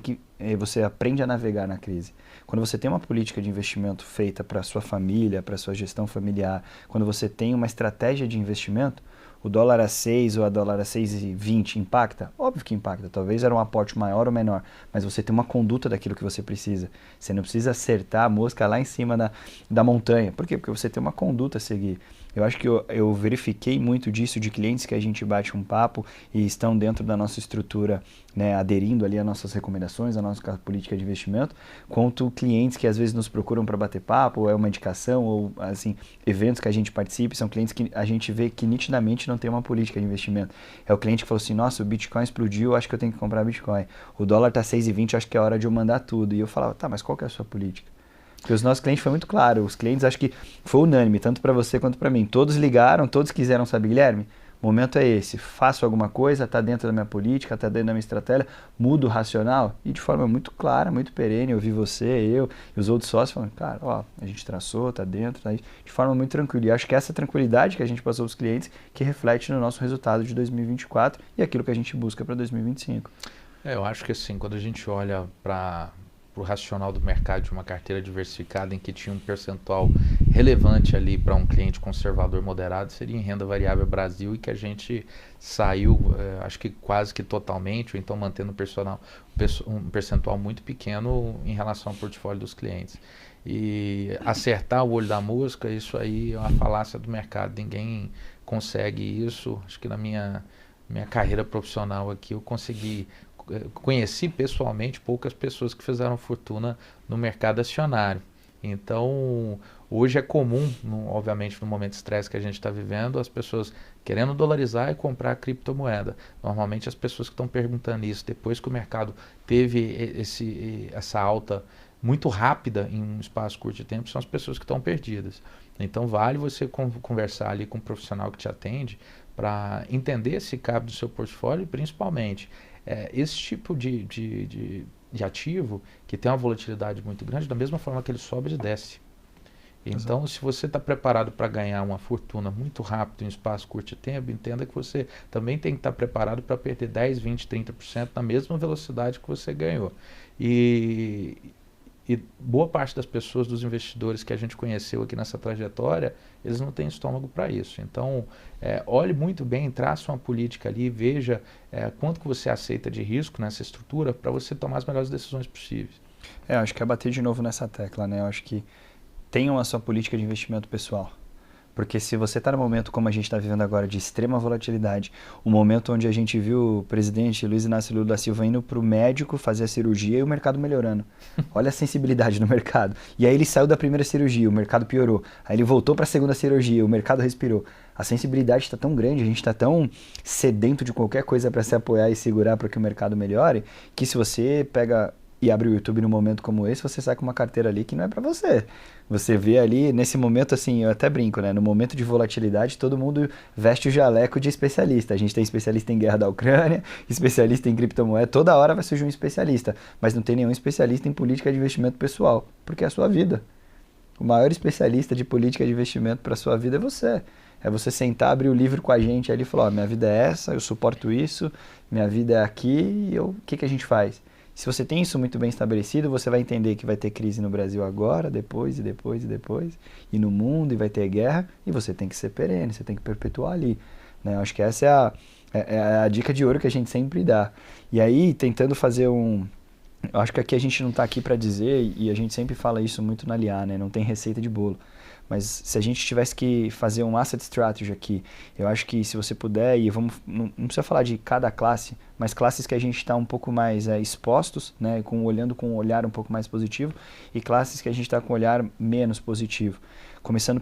você aprende a navegar na crise. Quando você tem uma política de investimento feita para a sua família, para a sua gestão familiar, quando você tem uma estratégia de investimento, o dólar a 6 ou a dólar a 6,20 impacta? Óbvio que impacta, talvez era um aporte maior ou menor, mas você tem uma conduta daquilo que você precisa. Você não precisa acertar a mosca lá em cima da montanha. Por quê? Porque você tem uma conduta a seguir. Eu acho que eu verifiquei muito disso de clientes que a gente bate um papo e estão dentro da nossa estrutura, aderindo ali às nossas recomendações, à nossa política de investimento, quanto clientes que às vezes nos procuram para bater papo, ou é uma indicação, ou assim, eventos que a gente participe, são clientes que a gente vê que nitidamente não tem uma política de investimento. É o cliente que falou assim: nossa, o Bitcoin explodiu, acho que eu tenho que comprar Bitcoin. O dólar está 6,20, acho que é hora de eu mandar tudo. E eu falava: tá, mas qual que é a sua política? Porque os nossos clientes foi muito claro, os clientes acho que foi unânime, tanto para você quanto para mim. Todos ligaram, todos quiseram saber: Guilherme, o momento é esse, faço alguma coisa, está dentro da minha política, está dentro da minha estratégia, mudo o racional, e de forma muito clara, muito perene. Eu vi você, eu e os outros sócios falando: cara, a gente traçou, está dentro, tá aí, de forma muito tranquila. E acho que essa tranquilidade que a gente passou para os clientes que reflete no nosso resultado de 2024 e aquilo que a gente busca para 2025. Eu acho que assim, quando a gente olha para o racional do mercado de uma carteira diversificada em que tinha um percentual relevante ali para um cliente conservador moderado, seria em renda variável Brasil, e que a gente saiu, acho que quase que totalmente, ou então mantendo um percentual muito pequeno em relação ao portfólio dos clientes. E acertar o olho da mosca, isso aí é uma falácia do mercado, ninguém consegue isso. Acho que na minha carreira profissional aqui eu conheci pessoalmente poucas pessoas que fizeram fortuna no mercado acionário. Então, hoje é comum, obviamente no momento de estresse que a gente está vivendo, as pessoas querendo dolarizar e comprar criptomoeda. Normalmente as pessoas que estão perguntando isso, depois que o mercado teve essa alta muito rápida em um espaço curto de tempo, são as pessoas que estão perdidas. Então vale você conversar ali com um profissional que te atende para entender se cabe do seu portfólio, e principalmente esse tipo de ativo que tem uma volatilidade muito grande, da mesma forma que ele sobe e desce. Então, exato, se você está preparado para ganhar uma fortuna muito rápido em um espaço curto de tempo, entenda que você também tem que estar preparado para perder 10, 20, 30% na mesma velocidade que você ganhou. E boa parte das pessoas, dos investidores que a gente conheceu aqui nessa trajetória, eles não têm estômago para isso. Então, olhe muito bem, traça uma política ali, veja quanto que você aceita de risco nessa estrutura para você tomar as melhores decisões possíveis. Acho que é bater de novo nessa tecla, né? Eu acho que tenham a sua política de investimento pessoal. Porque se você está no momento como a gente está vivendo agora, de extrema volatilidade, o momento onde a gente viu o presidente Luiz Inácio Lula da Silva indo para o médico fazer a cirurgia e o mercado melhorando. Olha a sensibilidade no mercado. E aí ele saiu da primeira cirurgia, o mercado piorou. Aí ele voltou para a segunda cirurgia, o mercado respirou. A sensibilidade está tão grande, a gente está tão sedento de qualquer coisa para se apoiar e segurar para que o mercado melhore, que se você pega e abre o YouTube num momento como esse, você sai com uma carteira ali que não é para você. Você vê ali, nesse momento, assim, eu até brinco, né? No momento de volatilidade, todo mundo veste o jaleco de especialista. A gente tem especialista em guerra da Ucrânia, especialista em criptomoeda, toda hora vai surgir um especialista, mas não tem nenhum especialista em política de investimento pessoal, porque é a sua vida. O maior especialista de política de investimento para a sua vida é você. É você sentar, abrir o livro com a gente ali e falar, minha vida é essa, eu suporto isso, minha vida é aqui, e o que a gente faz? Se você tem isso muito bem estabelecido, você vai entender que vai ter crise no Brasil agora, depois, e no mundo, e vai ter guerra, e você tem que ser perene, você tem que perpetuar ali. Né? Eu acho que essa é a dica de ouro que a gente sempre dá. E aí, tentando fazer eu acho que aqui a gente não está aqui para dizer, e a gente sempre fala isso muito na LIA, né? Não tem receita de bolo. Mas se a gente tivesse que fazer um asset strategy aqui, eu acho que se você puder, e não precisa falar de cada classe, mas classes que a gente está um pouco mais expostos, né, olhando com um olhar um pouco mais positivo, e classes que a gente está com um olhar menos positivo. Começando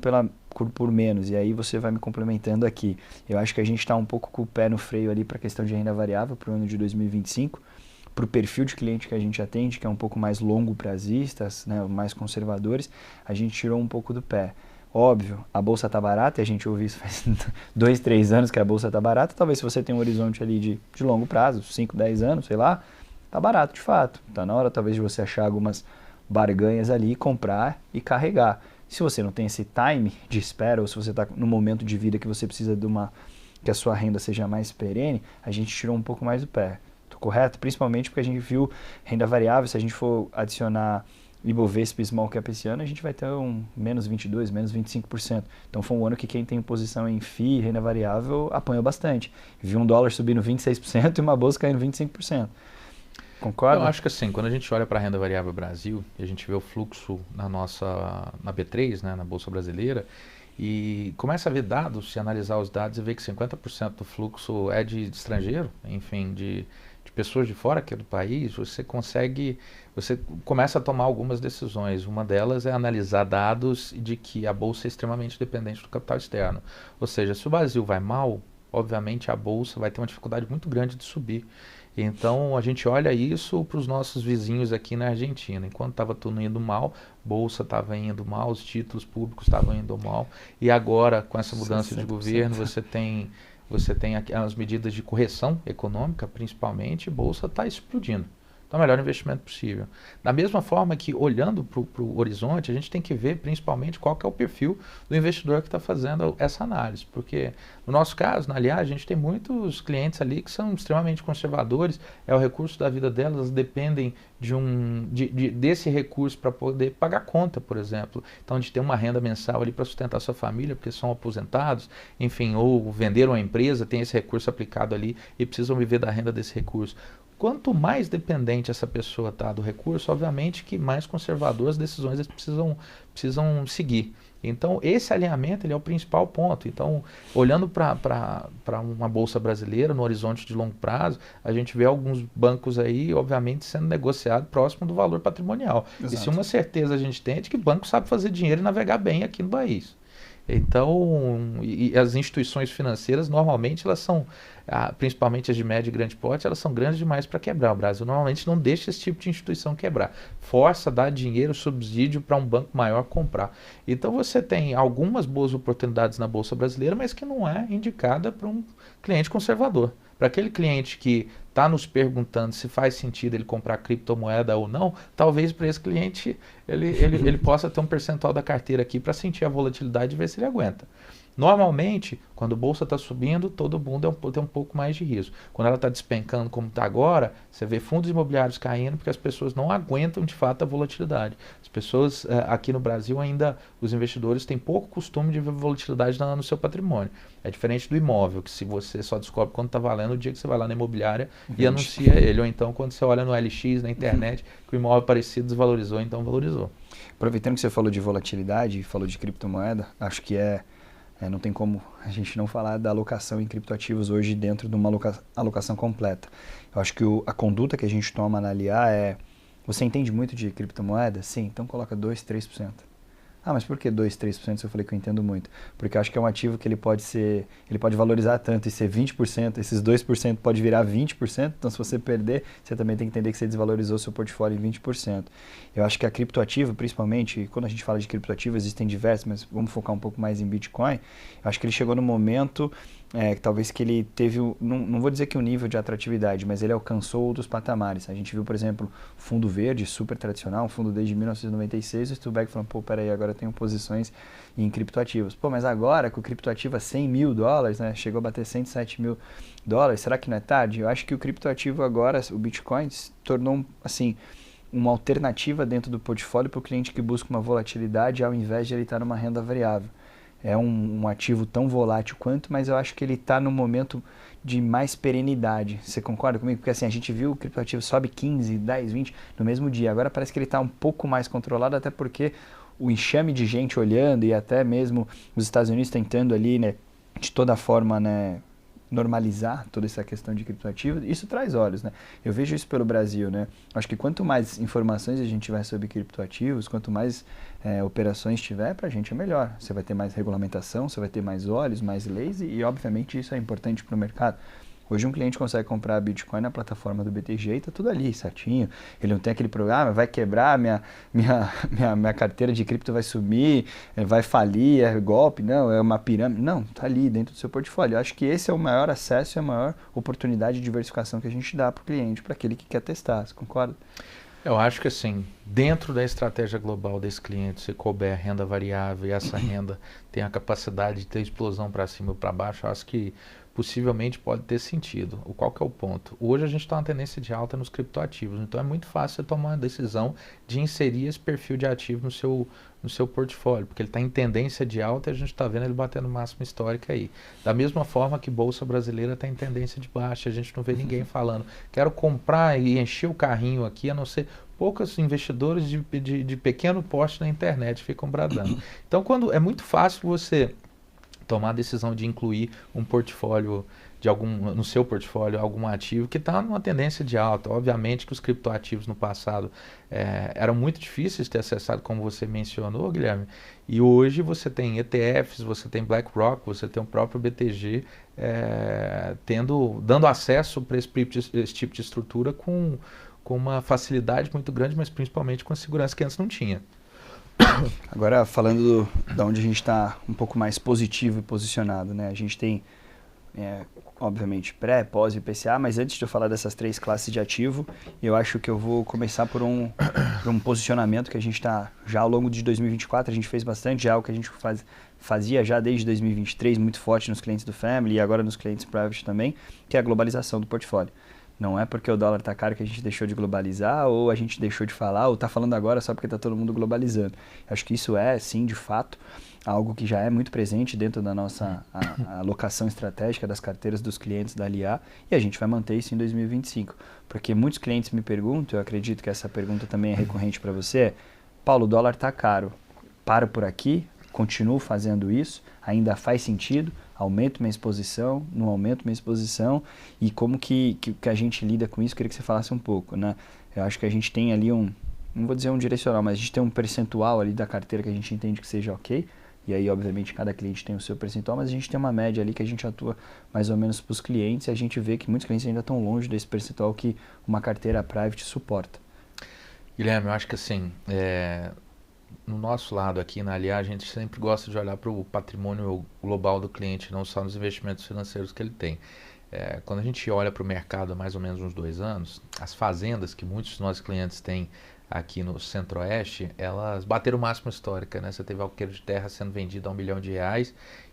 por menos, e aí você vai me complementando aqui. Eu acho que a gente está um pouco com o pé no freio ali para a questão de renda variável para o ano de 2025, para o perfil de cliente que a gente atende, que é um pouco mais longo prazistas, né, mais conservadores, a gente tirou um pouco do pé. Óbvio, a bolsa está barata, e a gente ouviu isso faz 2, 3 anos que a bolsa está barata, talvez se você tem um horizonte ali de longo prazo, 5, 10 anos, sei lá, está barato de fato. Está na hora talvez de você achar algumas barganhas ali, comprar e carregar. Se você não tem esse time de espera, ou se você está no momento de vida que você precisa que a sua renda seja mais perene, a gente tirou um pouco mais do pé. Correto? Principalmente porque a gente viu renda variável, se a gente for adicionar Ibovespa e Small Cap esse ano, a gente vai ter um menos 22%, menos 25%. Então foi um ano que quem tem posição em FII e renda variável apanhou bastante. Viu um dólar subindo 26% e uma bolsa caindo 25%. Concorda? Eu acho que assim, quando a gente olha para a renda variável Brasil, e a gente vê o fluxo na B3, né, na Bolsa Brasileira, e começa a ver dados, se analisar os dados e ver que 50% do fluxo é de estrangeiro, enfim, de pessoas de fora aqui do país, você começa a tomar algumas decisões. Uma delas é analisar dados de que a bolsa é extremamente dependente do capital externo. Ou seja, se o Brasil vai mal, obviamente a bolsa vai ter uma dificuldade muito grande de subir. Então a gente olha isso para os nossos vizinhos aqui na Argentina. Enquanto estava tudo indo mal, bolsa estava indo mal, os títulos públicos estavam indo mal. E agora, com essa mudança de governo, você tem as medidas de correção econômica, principalmente, a bolsa está explodindo. Então, é o melhor investimento possível. Da mesma forma que, olhando para o horizonte, a gente tem que ver, principalmente, qual que é o perfil do investidor que está fazendo essa análise. Porque, no nosso caso, na Aliás, a gente tem muitos clientes ali que são extremamente conservadores, é o recurso da vida delas, elas dependem desse recurso para poder pagar a conta, por exemplo. Então, de ter uma renda mensal ali para sustentar a sua família, porque são aposentados, enfim, ou venderam a empresa, tem esse recurso aplicado ali e precisam viver da renda desse recurso. Quanto mais dependente essa pessoa está do recurso, obviamente que mais conservadoras as decisões eles precisam seguir. Então, esse alinhamento ele é o principal ponto. Então, olhando para uma bolsa brasileira, no horizonte de longo prazo, a gente vê alguns bancos aí, obviamente, sendo negociado próximo do valor patrimonial. Exato. E se uma certeza a gente tem é de que o banco sabe fazer dinheiro e navegar bem aqui no país. Então, e as instituições financeiras, normalmente, elas são, principalmente as de médio e grande porte, elas são grandes demais para quebrar. O Brasil normalmente não deixa esse tipo de instituição quebrar. Força, dá dinheiro, subsídio para um banco maior comprar. Então, você tem algumas boas oportunidades na Bolsa Brasileira, mas que não é indicada para um cliente conservador. Para aquele cliente que está nos perguntando se faz sentido ele comprar criptomoeda ou não, talvez para esse cliente ele possa ter um percentual da carteira aqui para sentir a volatilidade e ver se ele aguenta. Normalmente, quando a bolsa está subindo, todo mundo tem um pouco mais de risco. Quando ela está despencando como está agora, você vê fundos imobiliários caindo porque as pessoas não aguentam de fato a volatilidade. As pessoas aqui no Brasil ainda, os investidores têm pouco costume de ver volatilidade no seu patrimônio. É diferente do imóvel, que se você só descobre quando está valendo o dia que você vai lá na imobiliária e anuncia ele. Ou então quando você olha no LX, na internet, que o imóvel parecido desvalorizou, então valorizou. Aproveitando que você falou de volatilidade e falou de criptomoeda, acho que Não tem como a gente não falar da alocação em criptoativos hoje dentro de uma alocação completa. Eu acho que a conduta que a gente toma na LIA é: você entende muito de criptomoeda? Sim, então coloca 2, 3%. Ah, mas por que 2, 3% se eu falei que eu entendo muito? Porque eu acho que é um ativo que ele pode valorizar tanto e ser 20%, esses 2% pode virar 20%, então se você perder, você também tem que entender que você desvalorizou seu portfólio em 20%. Eu acho que a criptoativo, principalmente, quando a gente fala de criptoativo, existem diversos, mas vamos focar um pouco mais em Bitcoin, eu acho que ele chegou no momento talvez que ele teve, não vou dizer que um nível de atratividade, mas ele alcançou outros patamares. A gente viu, por exemplo, fundo verde, super tradicional, um fundo desde 1996, o Stubeck falou, pô, peraí, agora eu tenho posições em criptoativos. Pô, mas agora, com o criptoativo a $100 mil, né, chegou a bater $107 mil, será que não é tarde? Eu acho que o criptoativo agora, o Bitcoin, se tornou, assim, uma alternativa dentro do portfólio para o cliente que busca uma volatilidade ao invés de ele estar numa renda variável. É um ativo tão volátil quanto, mas eu acho que ele está no momento de mais perenidade. Você concorda comigo? Porque assim, a gente viu o criptoativo sobe 15, 10, 20 no mesmo dia. Agora parece que ele está um pouco mais controlado, até porque o enxame de gente olhando e até mesmo os Estados Unidos tentando ali, né, de toda forma, né, normalizar toda essa questão de criptoativos, isso traz olhos, né? Eu vejo isso pelo Brasil, né? Acho que quanto mais informações a gente tiver sobre criptoativos, quanto mais operações tiver, pra gente é melhor. Você vai ter mais regulamentação, você vai ter mais olhos, mais leis e obviamente isso é importante para o mercado. Hoje um cliente consegue comprar Bitcoin na plataforma do BTG e tá tudo ali, certinho. Ele não tem aquele programa, vai quebrar, minha carteira de cripto vai sumir, vai falir, é golpe, não, é uma pirâmide. Não, tá ali dentro do seu portfólio. Eu acho que esse é o maior acesso e a maior oportunidade de diversificação que a gente dá para o cliente, para aquele que quer testar, você concorda? Eu acho que assim, dentro da estratégia global desse cliente, se couber renda variável e essa renda tem a capacidade de ter explosão para cima ou para baixo, eu acho que possivelmente pode ter sentido. Qual que é o ponto? Hoje a gente está uma tendência de alta nos criptoativos, então é muito fácil você tomar uma decisão de inserir esse perfil de ativo no seu portfólio, porque ele está em tendência de alta e a gente está vendo ele batendo máxima histórica aí. Da mesma forma que Bolsa Brasileira está em tendência de baixa, a gente não vê ninguém falando, quero comprar e encher o carrinho aqui, a não ser poucos investidores de pequeno porte na internet ficam bradando. Então, quando é muito fácil você tomar a decisão de incluir um portfólio no seu portfólio algum ativo que está numa tendência de alta. Obviamente que os criptoativos no passado eram muito difíceis de ter acessado, como você mencionou, Guilherme, e hoje você tem ETFs, você tem BlackRock, você tem o próprio BTG dando acesso para esse tipo de estrutura com uma facilidade muito grande, mas principalmente com a segurança que antes não tinha. Agora, falando da onde a gente está um pouco mais positivo e posicionado, né? A gente tem, obviamente, pré, pós e PCA, mas antes de eu falar dessas 3 classes de ativo, eu acho que eu vou começar por um posicionamento que a gente está, já ao longo de 2024, a gente fez bastante, já o que a gente fazia já desde 2023, muito forte nos clientes do Family e agora nos clientes Private também, que é a globalização do portfólio. Não é porque o dólar está caro que a gente deixou de globalizar, ou a gente deixou de falar, ou está falando agora só porque está todo mundo globalizando. Acho que isso é, sim, de fato, algo que já é muito presente dentro da nossa alocação estratégica das carteiras dos clientes da LIA, e a gente vai manter isso em 2025. Porque muitos clientes me perguntam, eu acredito que essa pergunta também é recorrente para você, Paulo, o dólar está caro, paro por aqui, continuo fazendo isso, ainda faz sentido, aumento minha exposição, não aumento minha exposição, e como que a gente lida com isso, queria que você falasse um pouco, né? Eu acho que a gente tem ali não vou dizer um direcional, mas a gente tem um percentual ali da carteira que a gente entende que seja ok, e aí obviamente cada cliente tem o seu percentual, mas a gente tem uma média ali que a gente atua mais ou menos para os clientes, e a gente vê que muitos clientes ainda estão longe desse percentual que uma carteira private suporta. Guilherme, eu acho que assim, no nosso lado aqui na LIA, a gente sempre gosta de olhar para o patrimônio global do cliente, não só nos investimentos financeiros que ele tem. Quando a gente olha para o mercado há mais ou menos uns 2 anos, as fazendas que muitos dos nossos clientes têm aqui no Centro-Oeste, elas bateram máxima histórica, né? Você teve alqueire de terra sendo vendido a R$1 milhão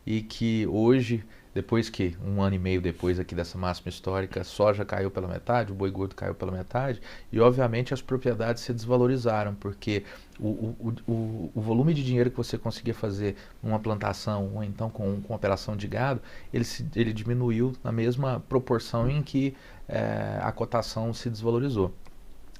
e que hoje, depois que 1 ano e meio depois aqui dessa máxima histórica, a soja caiu pela metade, o boi gordo caiu pela metade e obviamente as propriedades se desvalorizaram, porque o volume de dinheiro que você conseguia fazer numa plantação ou então com operação de gado, ele diminuiu na mesma proporção em que a cotação se desvalorizou.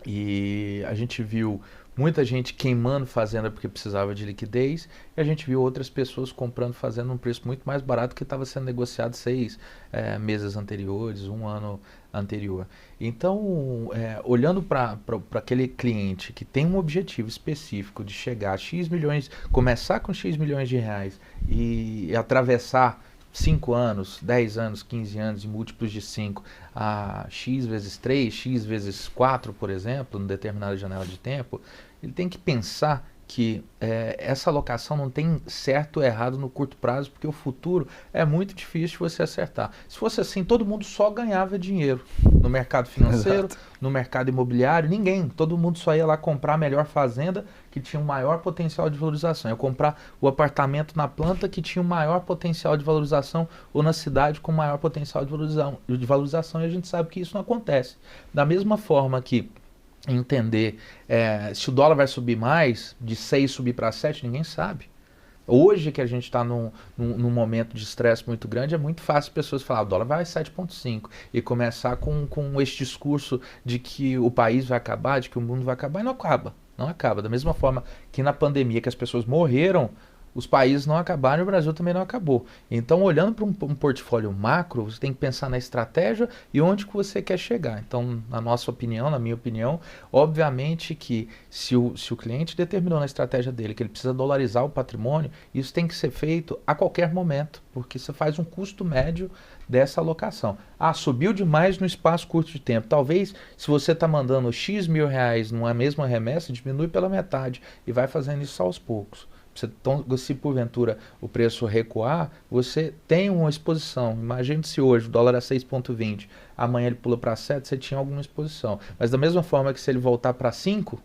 E a gente viu muita gente queimando fazenda porque precisava de liquidez, e a gente viu outras pessoas comprando fazenda num preço muito mais barato que estava sendo negociado 6 meses anteriores, um ano anterior. Então, olhando para aquele cliente que tem um objetivo específico de chegar a X milhões, começar com X milhões de reais e atravessar 5 anos, 10 anos, 15 anos e múltiplos de 5 a X vezes 3, X vezes 4, por exemplo, em determinada janela de tempo, ele tem que pensar que essa alocação não tem certo ou errado no curto prazo, porque o futuro é muito difícil de você acertar. Se fosse assim, todo mundo só ganhava dinheiro no mercado financeiro, no mercado imobiliário, ninguém. Todo mundo só ia lá comprar a melhor fazenda que tinha um maior potencial de valorização. Eu comprar o apartamento na planta que tinha um maior potencial de valorização ou na cidade com maior potencial de valorização, e a gente sabe que isso não acontece. Da mesma forma que entender se o dólar vai subir mais, de 6 subir para 7, ninguém sabe. Hoje que a gente está num momento de estresse muito grande, é muito fácil pessoas falar, o dólar vai 7,5 e começar com esse discurso de que o país vai acabar, de que o mundo vai acabar, e não acaba. Não acaba. Da mesma forma que na pandemia que as pessoas morreram, os países não acabaram e o Brasil também não acabou. Então, olhando para um portfólio macro, você tem que pensar na estratégia e onde que você quer chegar. Então, na nossa opinião, na minha opinião, obviamente que se o cliente determinou na estratégia dele que ele precisa dolarizar o patrimônio, isso tem que ser feito a qualquer momento, porque você faz um custo médio dessa alocação. Ah, subiu demais no espaço curto de tempo. Talvez, se você está mandando X mil reais numa mesma remessa, diminui pela metade e vai fazendo isso aos poucos. Então, se porventura o preço recuar, você tem uma exposição. Imagine se hoje o dólar é 6,20, amanhã ele pula para 7, você tinha alguma exposição. Mas da mesma forma que se ele voltar para 5,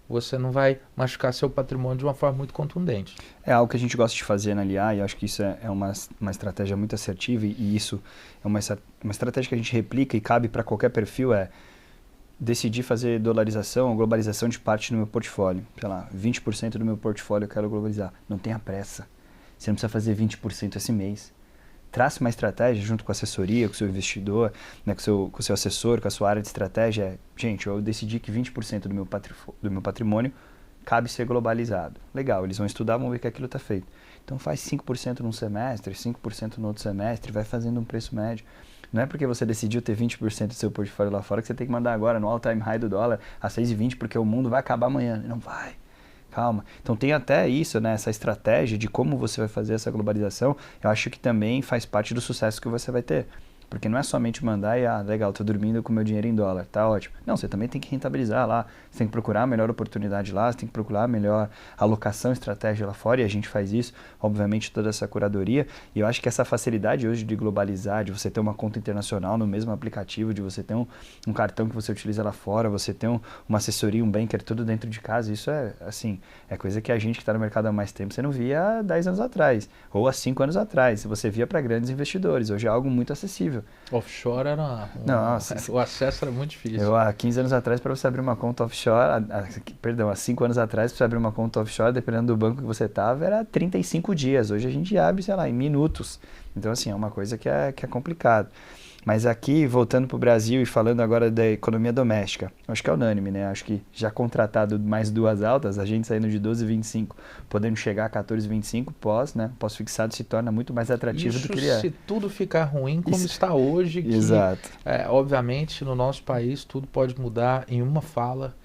você não vai machucar seu patrimônio de uma forma muito contundente. É algo que a gente gosta de fazer na LIA, e acho que isso é uma estratégia muito assertiva, e isso é uma estratégia que a gente replica e cabe para qualquer perfil, decidir fazer dolarização ou globalização de parte do meu portfólio. Sei lá, 20% do meu portfólio eu quero globalizar. Não tenha pressa. Você não precisa fazer 20% esse mês. Trace uma estratégia junto com a assessoria, com o seu investidor, né, com o seu assessor, com a sua área de estratégia. Gente, eu decidi que 20% do meu patrimônio cabe ser globalizado. Legal, eles vão estudar, vão ver que aquilo está feito. Então faz 5% num semestre, 5% no outro semestre, vai fazendo um preço médio. Não é porque você decidiu ter 20% do seu portfólio lá fora que você tem que mandar agora no all-time high do dólar a 6,20 porque o mundo vai acabar amanhã. Não vai. Calma. Então tem até isso, né? Essa estratégia de como você vai fazer essa globalização, eu acho que também faz parte do sucesso que você vai ter. Porque não é somente mandar e, legal, tô dormindo com meu dinheiro em dólar, tá ótimo. Não, você também tem que rentabilizar lá, você tem que procurar a melhor oportunidade lá, você tem que procurar a melhor alocação, estratégia lá fora, e a gente faz isso, obviamente, toda essa curadoria. E eu acho que essa facilidade hoje de globalizar, de você ter uma conta internacional no mesmo aplicativo, de você ter um cartão que você utiliza lá fora, você ter uma assessoria, um banker, tudo dentro de casa, isso é, assim, é coisa que a gente que está no mercado há mais tempo, você não via há 10 anos atrás, ou há 5 anos atrás, você via para grandes investidores, hoje é algo muito acessível. Offshore era o acesso era muito difícil. Há 15 anos atrás, para você abrir uma conta offshore, há 5 anos atrás, para você abrir uma conta offshore, dependendo do banco que você estava, era 35 dias. Hoje a gente abre, sei lá, em minutos. Então, assim, é uma coisa que é complicado. Mas aqui, voltando para o Brasil e falando agora da economia doméstica, acho que é unânime, né? Acho que já contratado mais duas altas, a gente saindo de 12,25, podendo chegar a 14,25 pós-fixado se torna muito mais atrativo do que ele é. Se tudo ficar ruim como está hoje, que, exato. Obviamente no nosso país tudo pode mudar em uma fala,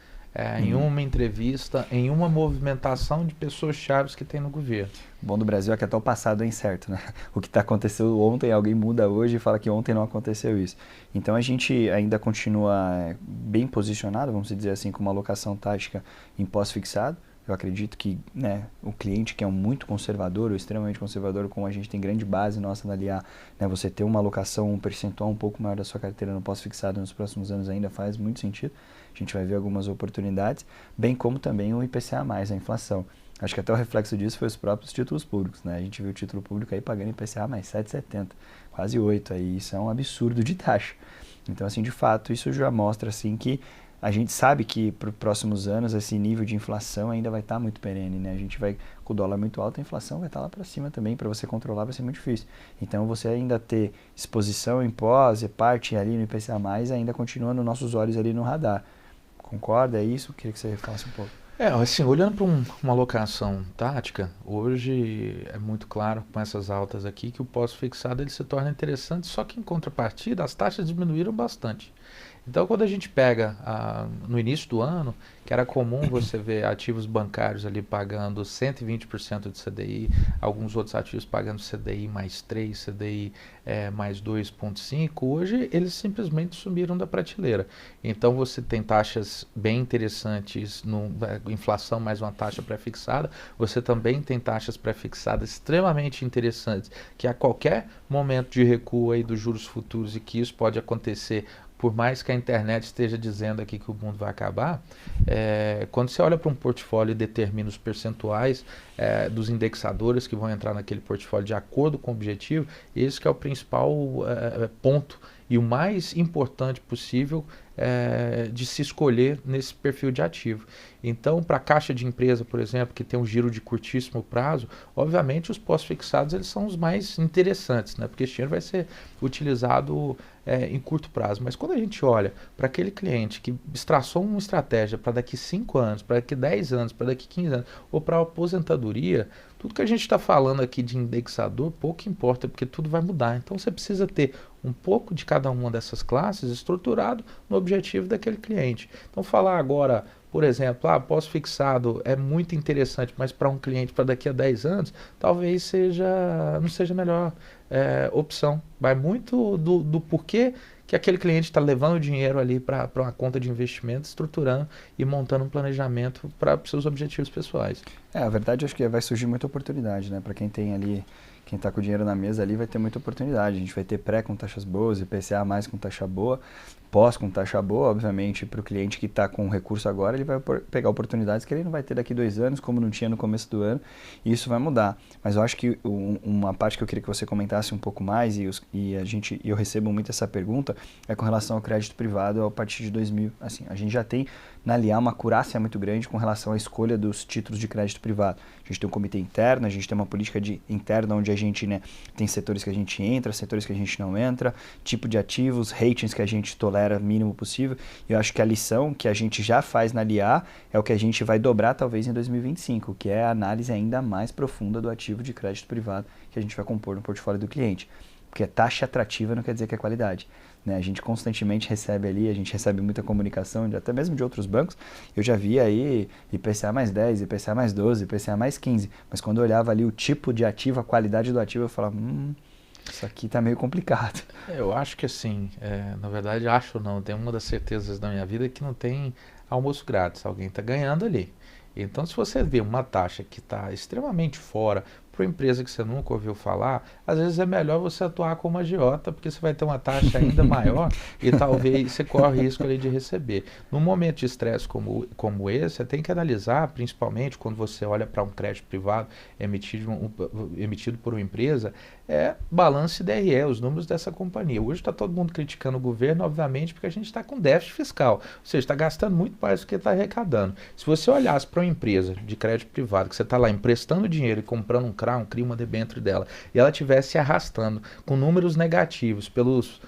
em uma entrevista, em uma movimentação de pessoas chaves que tem no governo. O bom do Brasil é que até o passado é incerto, né? O que aconteceu ontem, alguém muda hoje e fala que ontem não aconteceu isso. Então a gente ainda continua bem posicionado, vamos dizer assim, com uma alocação tática em pós-fixado. Eu acredito que, né, o cliente que é muito conservador ou extremamente conservador, como a gente tem grande base nossa na LIA, né, você ter uma alocação, um percentual um pouco maior da sua carteira no pós-fixado nos próximos anos ainda faz muito sentido. A gente vai ver algumas oportunidades, bem como também o IPCA+, a inflação. Acho que até o reflexo disso foi os próprios títulos públicos, né? A gente viu o título público aí pagando IPCA mais 7,70, quase 8, aí isso é um absurdo de taxa. Então, assim, de fato, isso já mostra, assim, que a gente sabe que para os próximos anos esse nível de inflação ainda vai estar muito perene, né? A gente vai, com o dólar muito alto, a inflação vai estar lá para cima também, para você controlar vai ser muito difícil. Então, você ainda ter exposição em pós e parte ali no IPCA+, ainda continua nos nossos olhos ali no radar. Concorda? É isso? Queria que você falasse um pouco. Assim, olhando para uma alocação tática, hoje é muito claro com essas altas aqui que o pós-fixado ele se torna interessante, só que em contrapartida as taxas diminuíram bastante. Então, quando a gente pega no início do ano, que era comum você ver ativos bancários ali pagando 120% de CDI, alguns outros ativos pagando CDI mais 3, CDI mais 2,5, hoje eles simplesmente sumiram da prateleira. Então, você tem taxas bem interessantes, inflação mais uma taxa pré-fixada, você também tem taxas pré-fixadas extremamente interessantes, que a qualquer momento de recuo aí dos juros futuros e que isso pode acontecer por mais que a internet esteja dizendo aqui que o mundo vai acabar, quando você olha para um portfólio e determina os percentuais dos indexadores que vão entrar naquele portfólio de acordo com o objetivo, esse que é o principal ponto e o mais importante possível de se escolher nesse perfil de ativo. Então, para a caixa de empresa, por exemplo, que tem um giro de curtíssimo prazo, obviamente os pós-fixados eles são os mais interessantes, né? Porque esse dinheiro vai ser utilizado em curto prazo. Mas quando a gente olha para aquele cliente que traçou uma estratégia para daqui 5 anos, para daqui 10 anos, para daqui 15 anos, ou para a aposentadoria, tudo que a gente está falando aqui de indexador, pouco importa, porque tudo vai mudar. Então você precisa ter um pouco de cada uma dessas classes estruturado no objetivo daquele cliente. Então falar agora, por exemplo, pós-fixado é muito interessante, mas para um cliente para daqui a 10 anos, talvez não seja a melhor opção. Vai muito do porquê que aquele cliente está levando o dinheiro ali para uma conta de investimento, estruturando e montando um planejamento para os seus objetivos pessoais. A verdade acho que vai surgir muita oportunidade, né? Para quem tem ali, quem está com o dinheiro na mesa ali vai ter muita oportunidade. A gente vai ter pré com taxas boas, IPCA mais com taxa boa, pós com taxa boa, obviamente, para o cliente que está com recurso agora, ele vai pegar oportunidades que ele não vai ter daqui 2 anos, como não tinha no começo do ano, e isso vai mudar. Mas eu acho que uma parte que eu queria que você comentasse um pouco mais, eu recebo muito essa pergunta, é com relação ao crédito privado a partir de 2000. Assim, a gente já tem na LIA uma acurácia muito grande com relação à escolha dos títulos de crédito privado. A gente tem um comitê interno, a gente tem uma política interna onde a gente, né, tem setores que a gente entra, setores que a gente não entra, tipo de ativos, ratings que a gente tolera o mínimo possível. E eu acho que a lição que a gente já faz na LIA é o que a gente vai dobrar talvez em 2025, que é a análise ainda mais profunda do ativo de crédito privado que a gente vai compor no portfólio do cliente. Porque taxa atrativa não quer dizer que é qualidade. Né? A gente constantemente recebe ali, a gente recebe muita comunicação, até mesmo de outros bancos. Eu já vi aí IPCA mais 10, IPCA mais 12, IPCA mais 15. Mas quando eu olhava ali o tipo de ativo, a qualidade do ativo, eu falava, isso aqui tá meio complicado. Eu acho que assim, na verdade acho não, tem uma das certezas da minha vida que não tem almoço grátis, alguém está ganhando ali. Então se você vê uma taxa que está extremamente fora, para uma empresa que você nunca ouviu falar, às vezes é melhor você atuar como agiota, porque você vai ter uma taxa ainda maior e talvez você corra risco ali de receber. Num momento de estresse como esse, você tem que analisar, principalmente quando você olha para um crédito privado emitido por uma empresa, balanço e DRE, os números dessa companhia. Hoje está todo mundo criticando o governo, obviamente, porque a gente está com déficit fiscal, ou seja, está gastando muito mais do que está arrecadando. Se você olhasse para uma empresa de crédito privado, que você está lá emprestando dinheiro e comprando um CRI, uma debênture dela, e ela estivesse se arrastando com números negativos pelos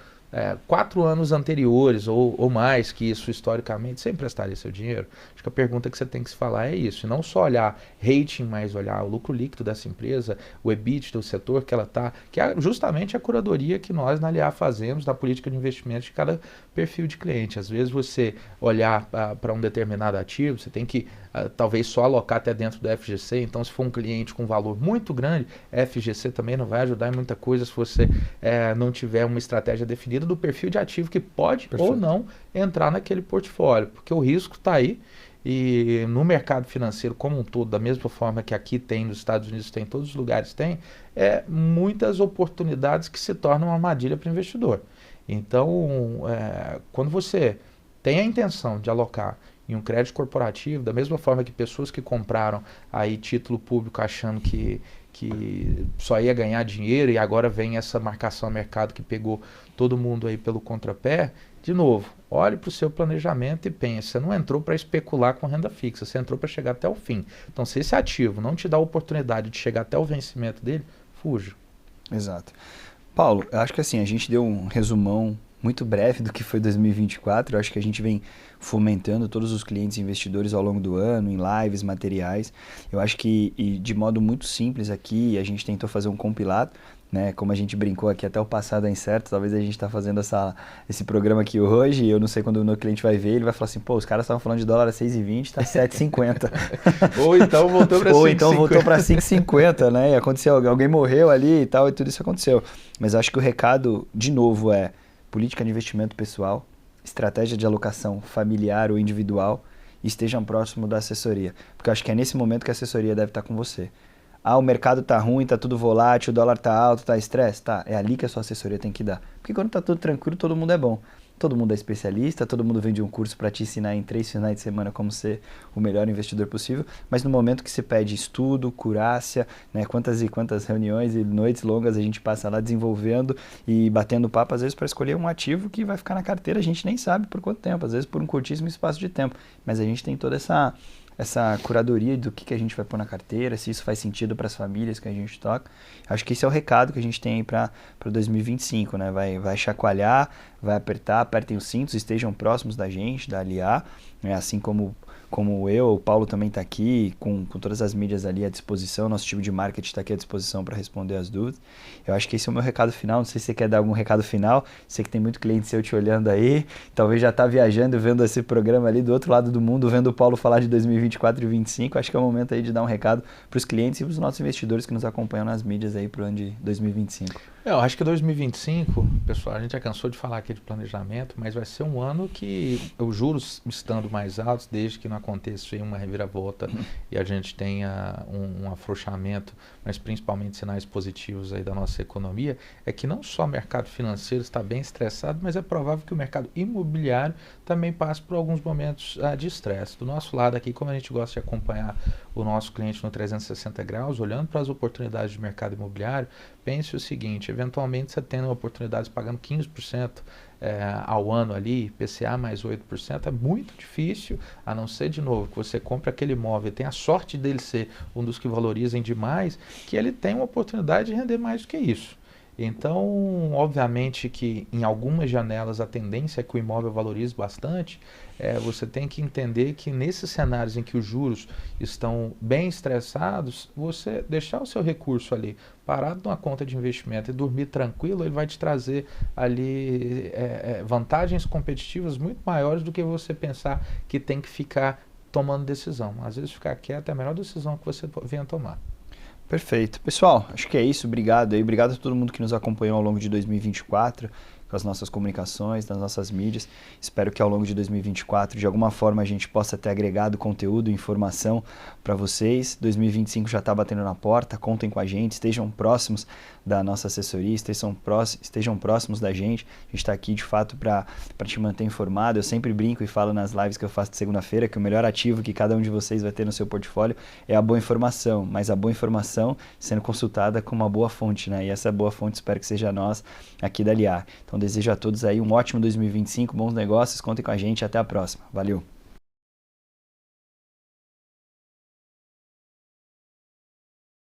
4 anos anteriores ou mais que isso historicamente, você emprestaria seu dinheiro? Acho que a pergunta que você tem que se falar é isso, e não só olhar rating, mas olhar o lucro líquido dessa empresa, o EBIT do setor que ela está, que é justamente a curadoria que nós na LIA fazemos da política de investimento de cada perfil de cliente. Às vezes você olhar para um determinado ativo, você tem que talvez só alocar até dentro do FGC, então se for um cliente com valor muito grande, FGC também não vai ajudar em muita coisa se você não tiver uma estratégia definida do perfil de ativo que pode ou não entrar naquele portfólio, porque o risco está aí e no mercado financeiro como um todo, da mesma forma que aqui tem, nos Estados Unidos tem, em todos os lugares tem, muitas oportunidades que se tornam uma armadilha para o investidor. Então, quando você tem a intenção de alocar em um crédito corporativo, da mesma forma que pessoas que compraram aí título público achando que só ia ganhar dinheiro e agora vem essa marcação a mercado que pegou todo mundo aí pelo contrapé, de novo, olhe para o seu planejamento e pense, você não entrou para especular com renda fixa, você entrou para chegar até o fim. Então, se esse ativo não te dá a oportunidade de chegar até o vencimento dele, fuja. Exato. Paulo, eu acho que assim, a gente deu um resumão muito breve do que foi 2024. Eu acho que a gente vem fomentando todos os clientes e investidores ao longo do ano, em lives, materiais. Eu acho que, e de modo muito simples aqui, a gente tentou fazer um compilado, né? Como a gente brincou aqui, até o passado é incerto, talvez a gente está fazendo esse programa aqui hoje, e eu não sei quando o meu cliente vai ver, ele vai falar assim, pô, os caras estavam falando de dólar a 6,20, tá 7,50. Ou então voltou para 5,50. Ou então voltou para 5,50, né? E aconteceu, alguém morreu ali e tal, e tudo isso aconteceu. Mas acho que o recado, de novo, é política de investimento pessoal, estratégia de alocação familiar ou individual, e estejam próximo da assessoria. Porque eu acho que é nesse momento que a assessoria deve estar com você. Ah, o mercado tá ruim, tá tudo volátil, o dólar tá alto, tá estresse? Tá, é ali que a sua assessoria tem que dar. Porque quando tá tudo tranquilo, todo mundo é bom. Todo mundo é especialista, todo mundo vende um curso para te ensinar em 3 finais de semana como ser o melhor investidor possível, mas no momento que se pede estudo, curácia, né, quantas e quantas reuniões e noites longas a gente passa lá desenvolvendo e batendo papo, às vezes para escolher um ativo que vai ficar na carteira, a gente nem sabe por quanto tempo, às vezes por um curtíssimo espaço de tempo, mas a gente tem toda essa curadoria do que a gente vai pôr na carteira, se isso faz sentido para as famílias que a gente toca. Acho que esse é o recado que a gente tem aí para 2025, né? Vai chacoalhar, vai apertar, apertem os cintos, estejam próximos da gente, da Aliar, né? Assim como eu, o Paulo também está aqui, com todas as mídias ali à disposição, nosso time de marketing está aqui à disposição para responder as dúvidas. Eu acho que esse é o meu recado final, não sei se você quer dar algum recado final, sei que tem muito cliente seu te olhando aí, talvez já está viajando, vendo esse programa ali do outro lado do mundo, vendo o Paulo falar de 2024 e 2025, acho que é o momento aí de dar um recado para os clientes e para os nossos investidores que nos acompanham nas mídias aí para o ano de 2025. Eu acho que 2025, pessoal, a gente já cansou de falar aqui de planejamento, mas vai ser um ano que os juros estando mais altos, desde que não aconteça uma reviravolta e a gente tenha um afrouxamento, mas principalmente sinais positivos aí da nossa economia, é que não só o mercado financeiro está bem estressado, mas é provável que o mercado imobiliário também passe por alguns momentos de estresse. Do nosso lado aqui, como a gente gosta de acompanhar o nosso cliente no 360 graus, olhando para as oportunidades de mercado imobiliário, pense o seguinte, eventualmente você tendo oportunidades pagando 15% ao ano ali, IPCA mais 8%, é muito difícil, a não ser de novo que você compre aquele imóvel e tenha a sorte dele ser um dos que valorizem demais, que ele tem uma oportunidade de render mais do que isso. Então, obviamente que em algumas janelas a tendência é que o imóvel valorize bastante, você tem que entender que nesses cenários em que os juros estão bem estressados, você deixar o seu recurso ali parado numa conta de investimento e dormir tranquilo, ele vai te trazer ali vantagens competitivas muito maiores do que você pensar que tem que ficar tomando decisão. Às vezes ficar quieto é a melhor decisão que você venha tomar. Perfeito. Pessoal, acho que é isso. Obrigado aí. Obrigado a todo mundo que nos acompanhou ao longo de 2024, com as nossas comunicações, nas nossas mídias. Espero que ao longo de 2024, de alguma forma, a gente possa ter agregado conteúdo e informação para vocês. 2025 já está batendo na porta. Contem com a gente. Estejam próximos da nossa assessoria, estejam próximos da gente. A gente está aqui, de fato, para te manter informado. Eu sempre brinco e falo nas lives que eu faço de segunda-feira que o melhor ativo que cada um de vocês vai ter no seu portfólio é a boa informação, mas a boa informação sendo consultada com uma boa fonte, né? E essa boa fonte espero que seja nós aqui da Aliar. Então desejo a todos aí um ótimo 2025, bons negócios, contem com a gente, até a próxima. Valeu!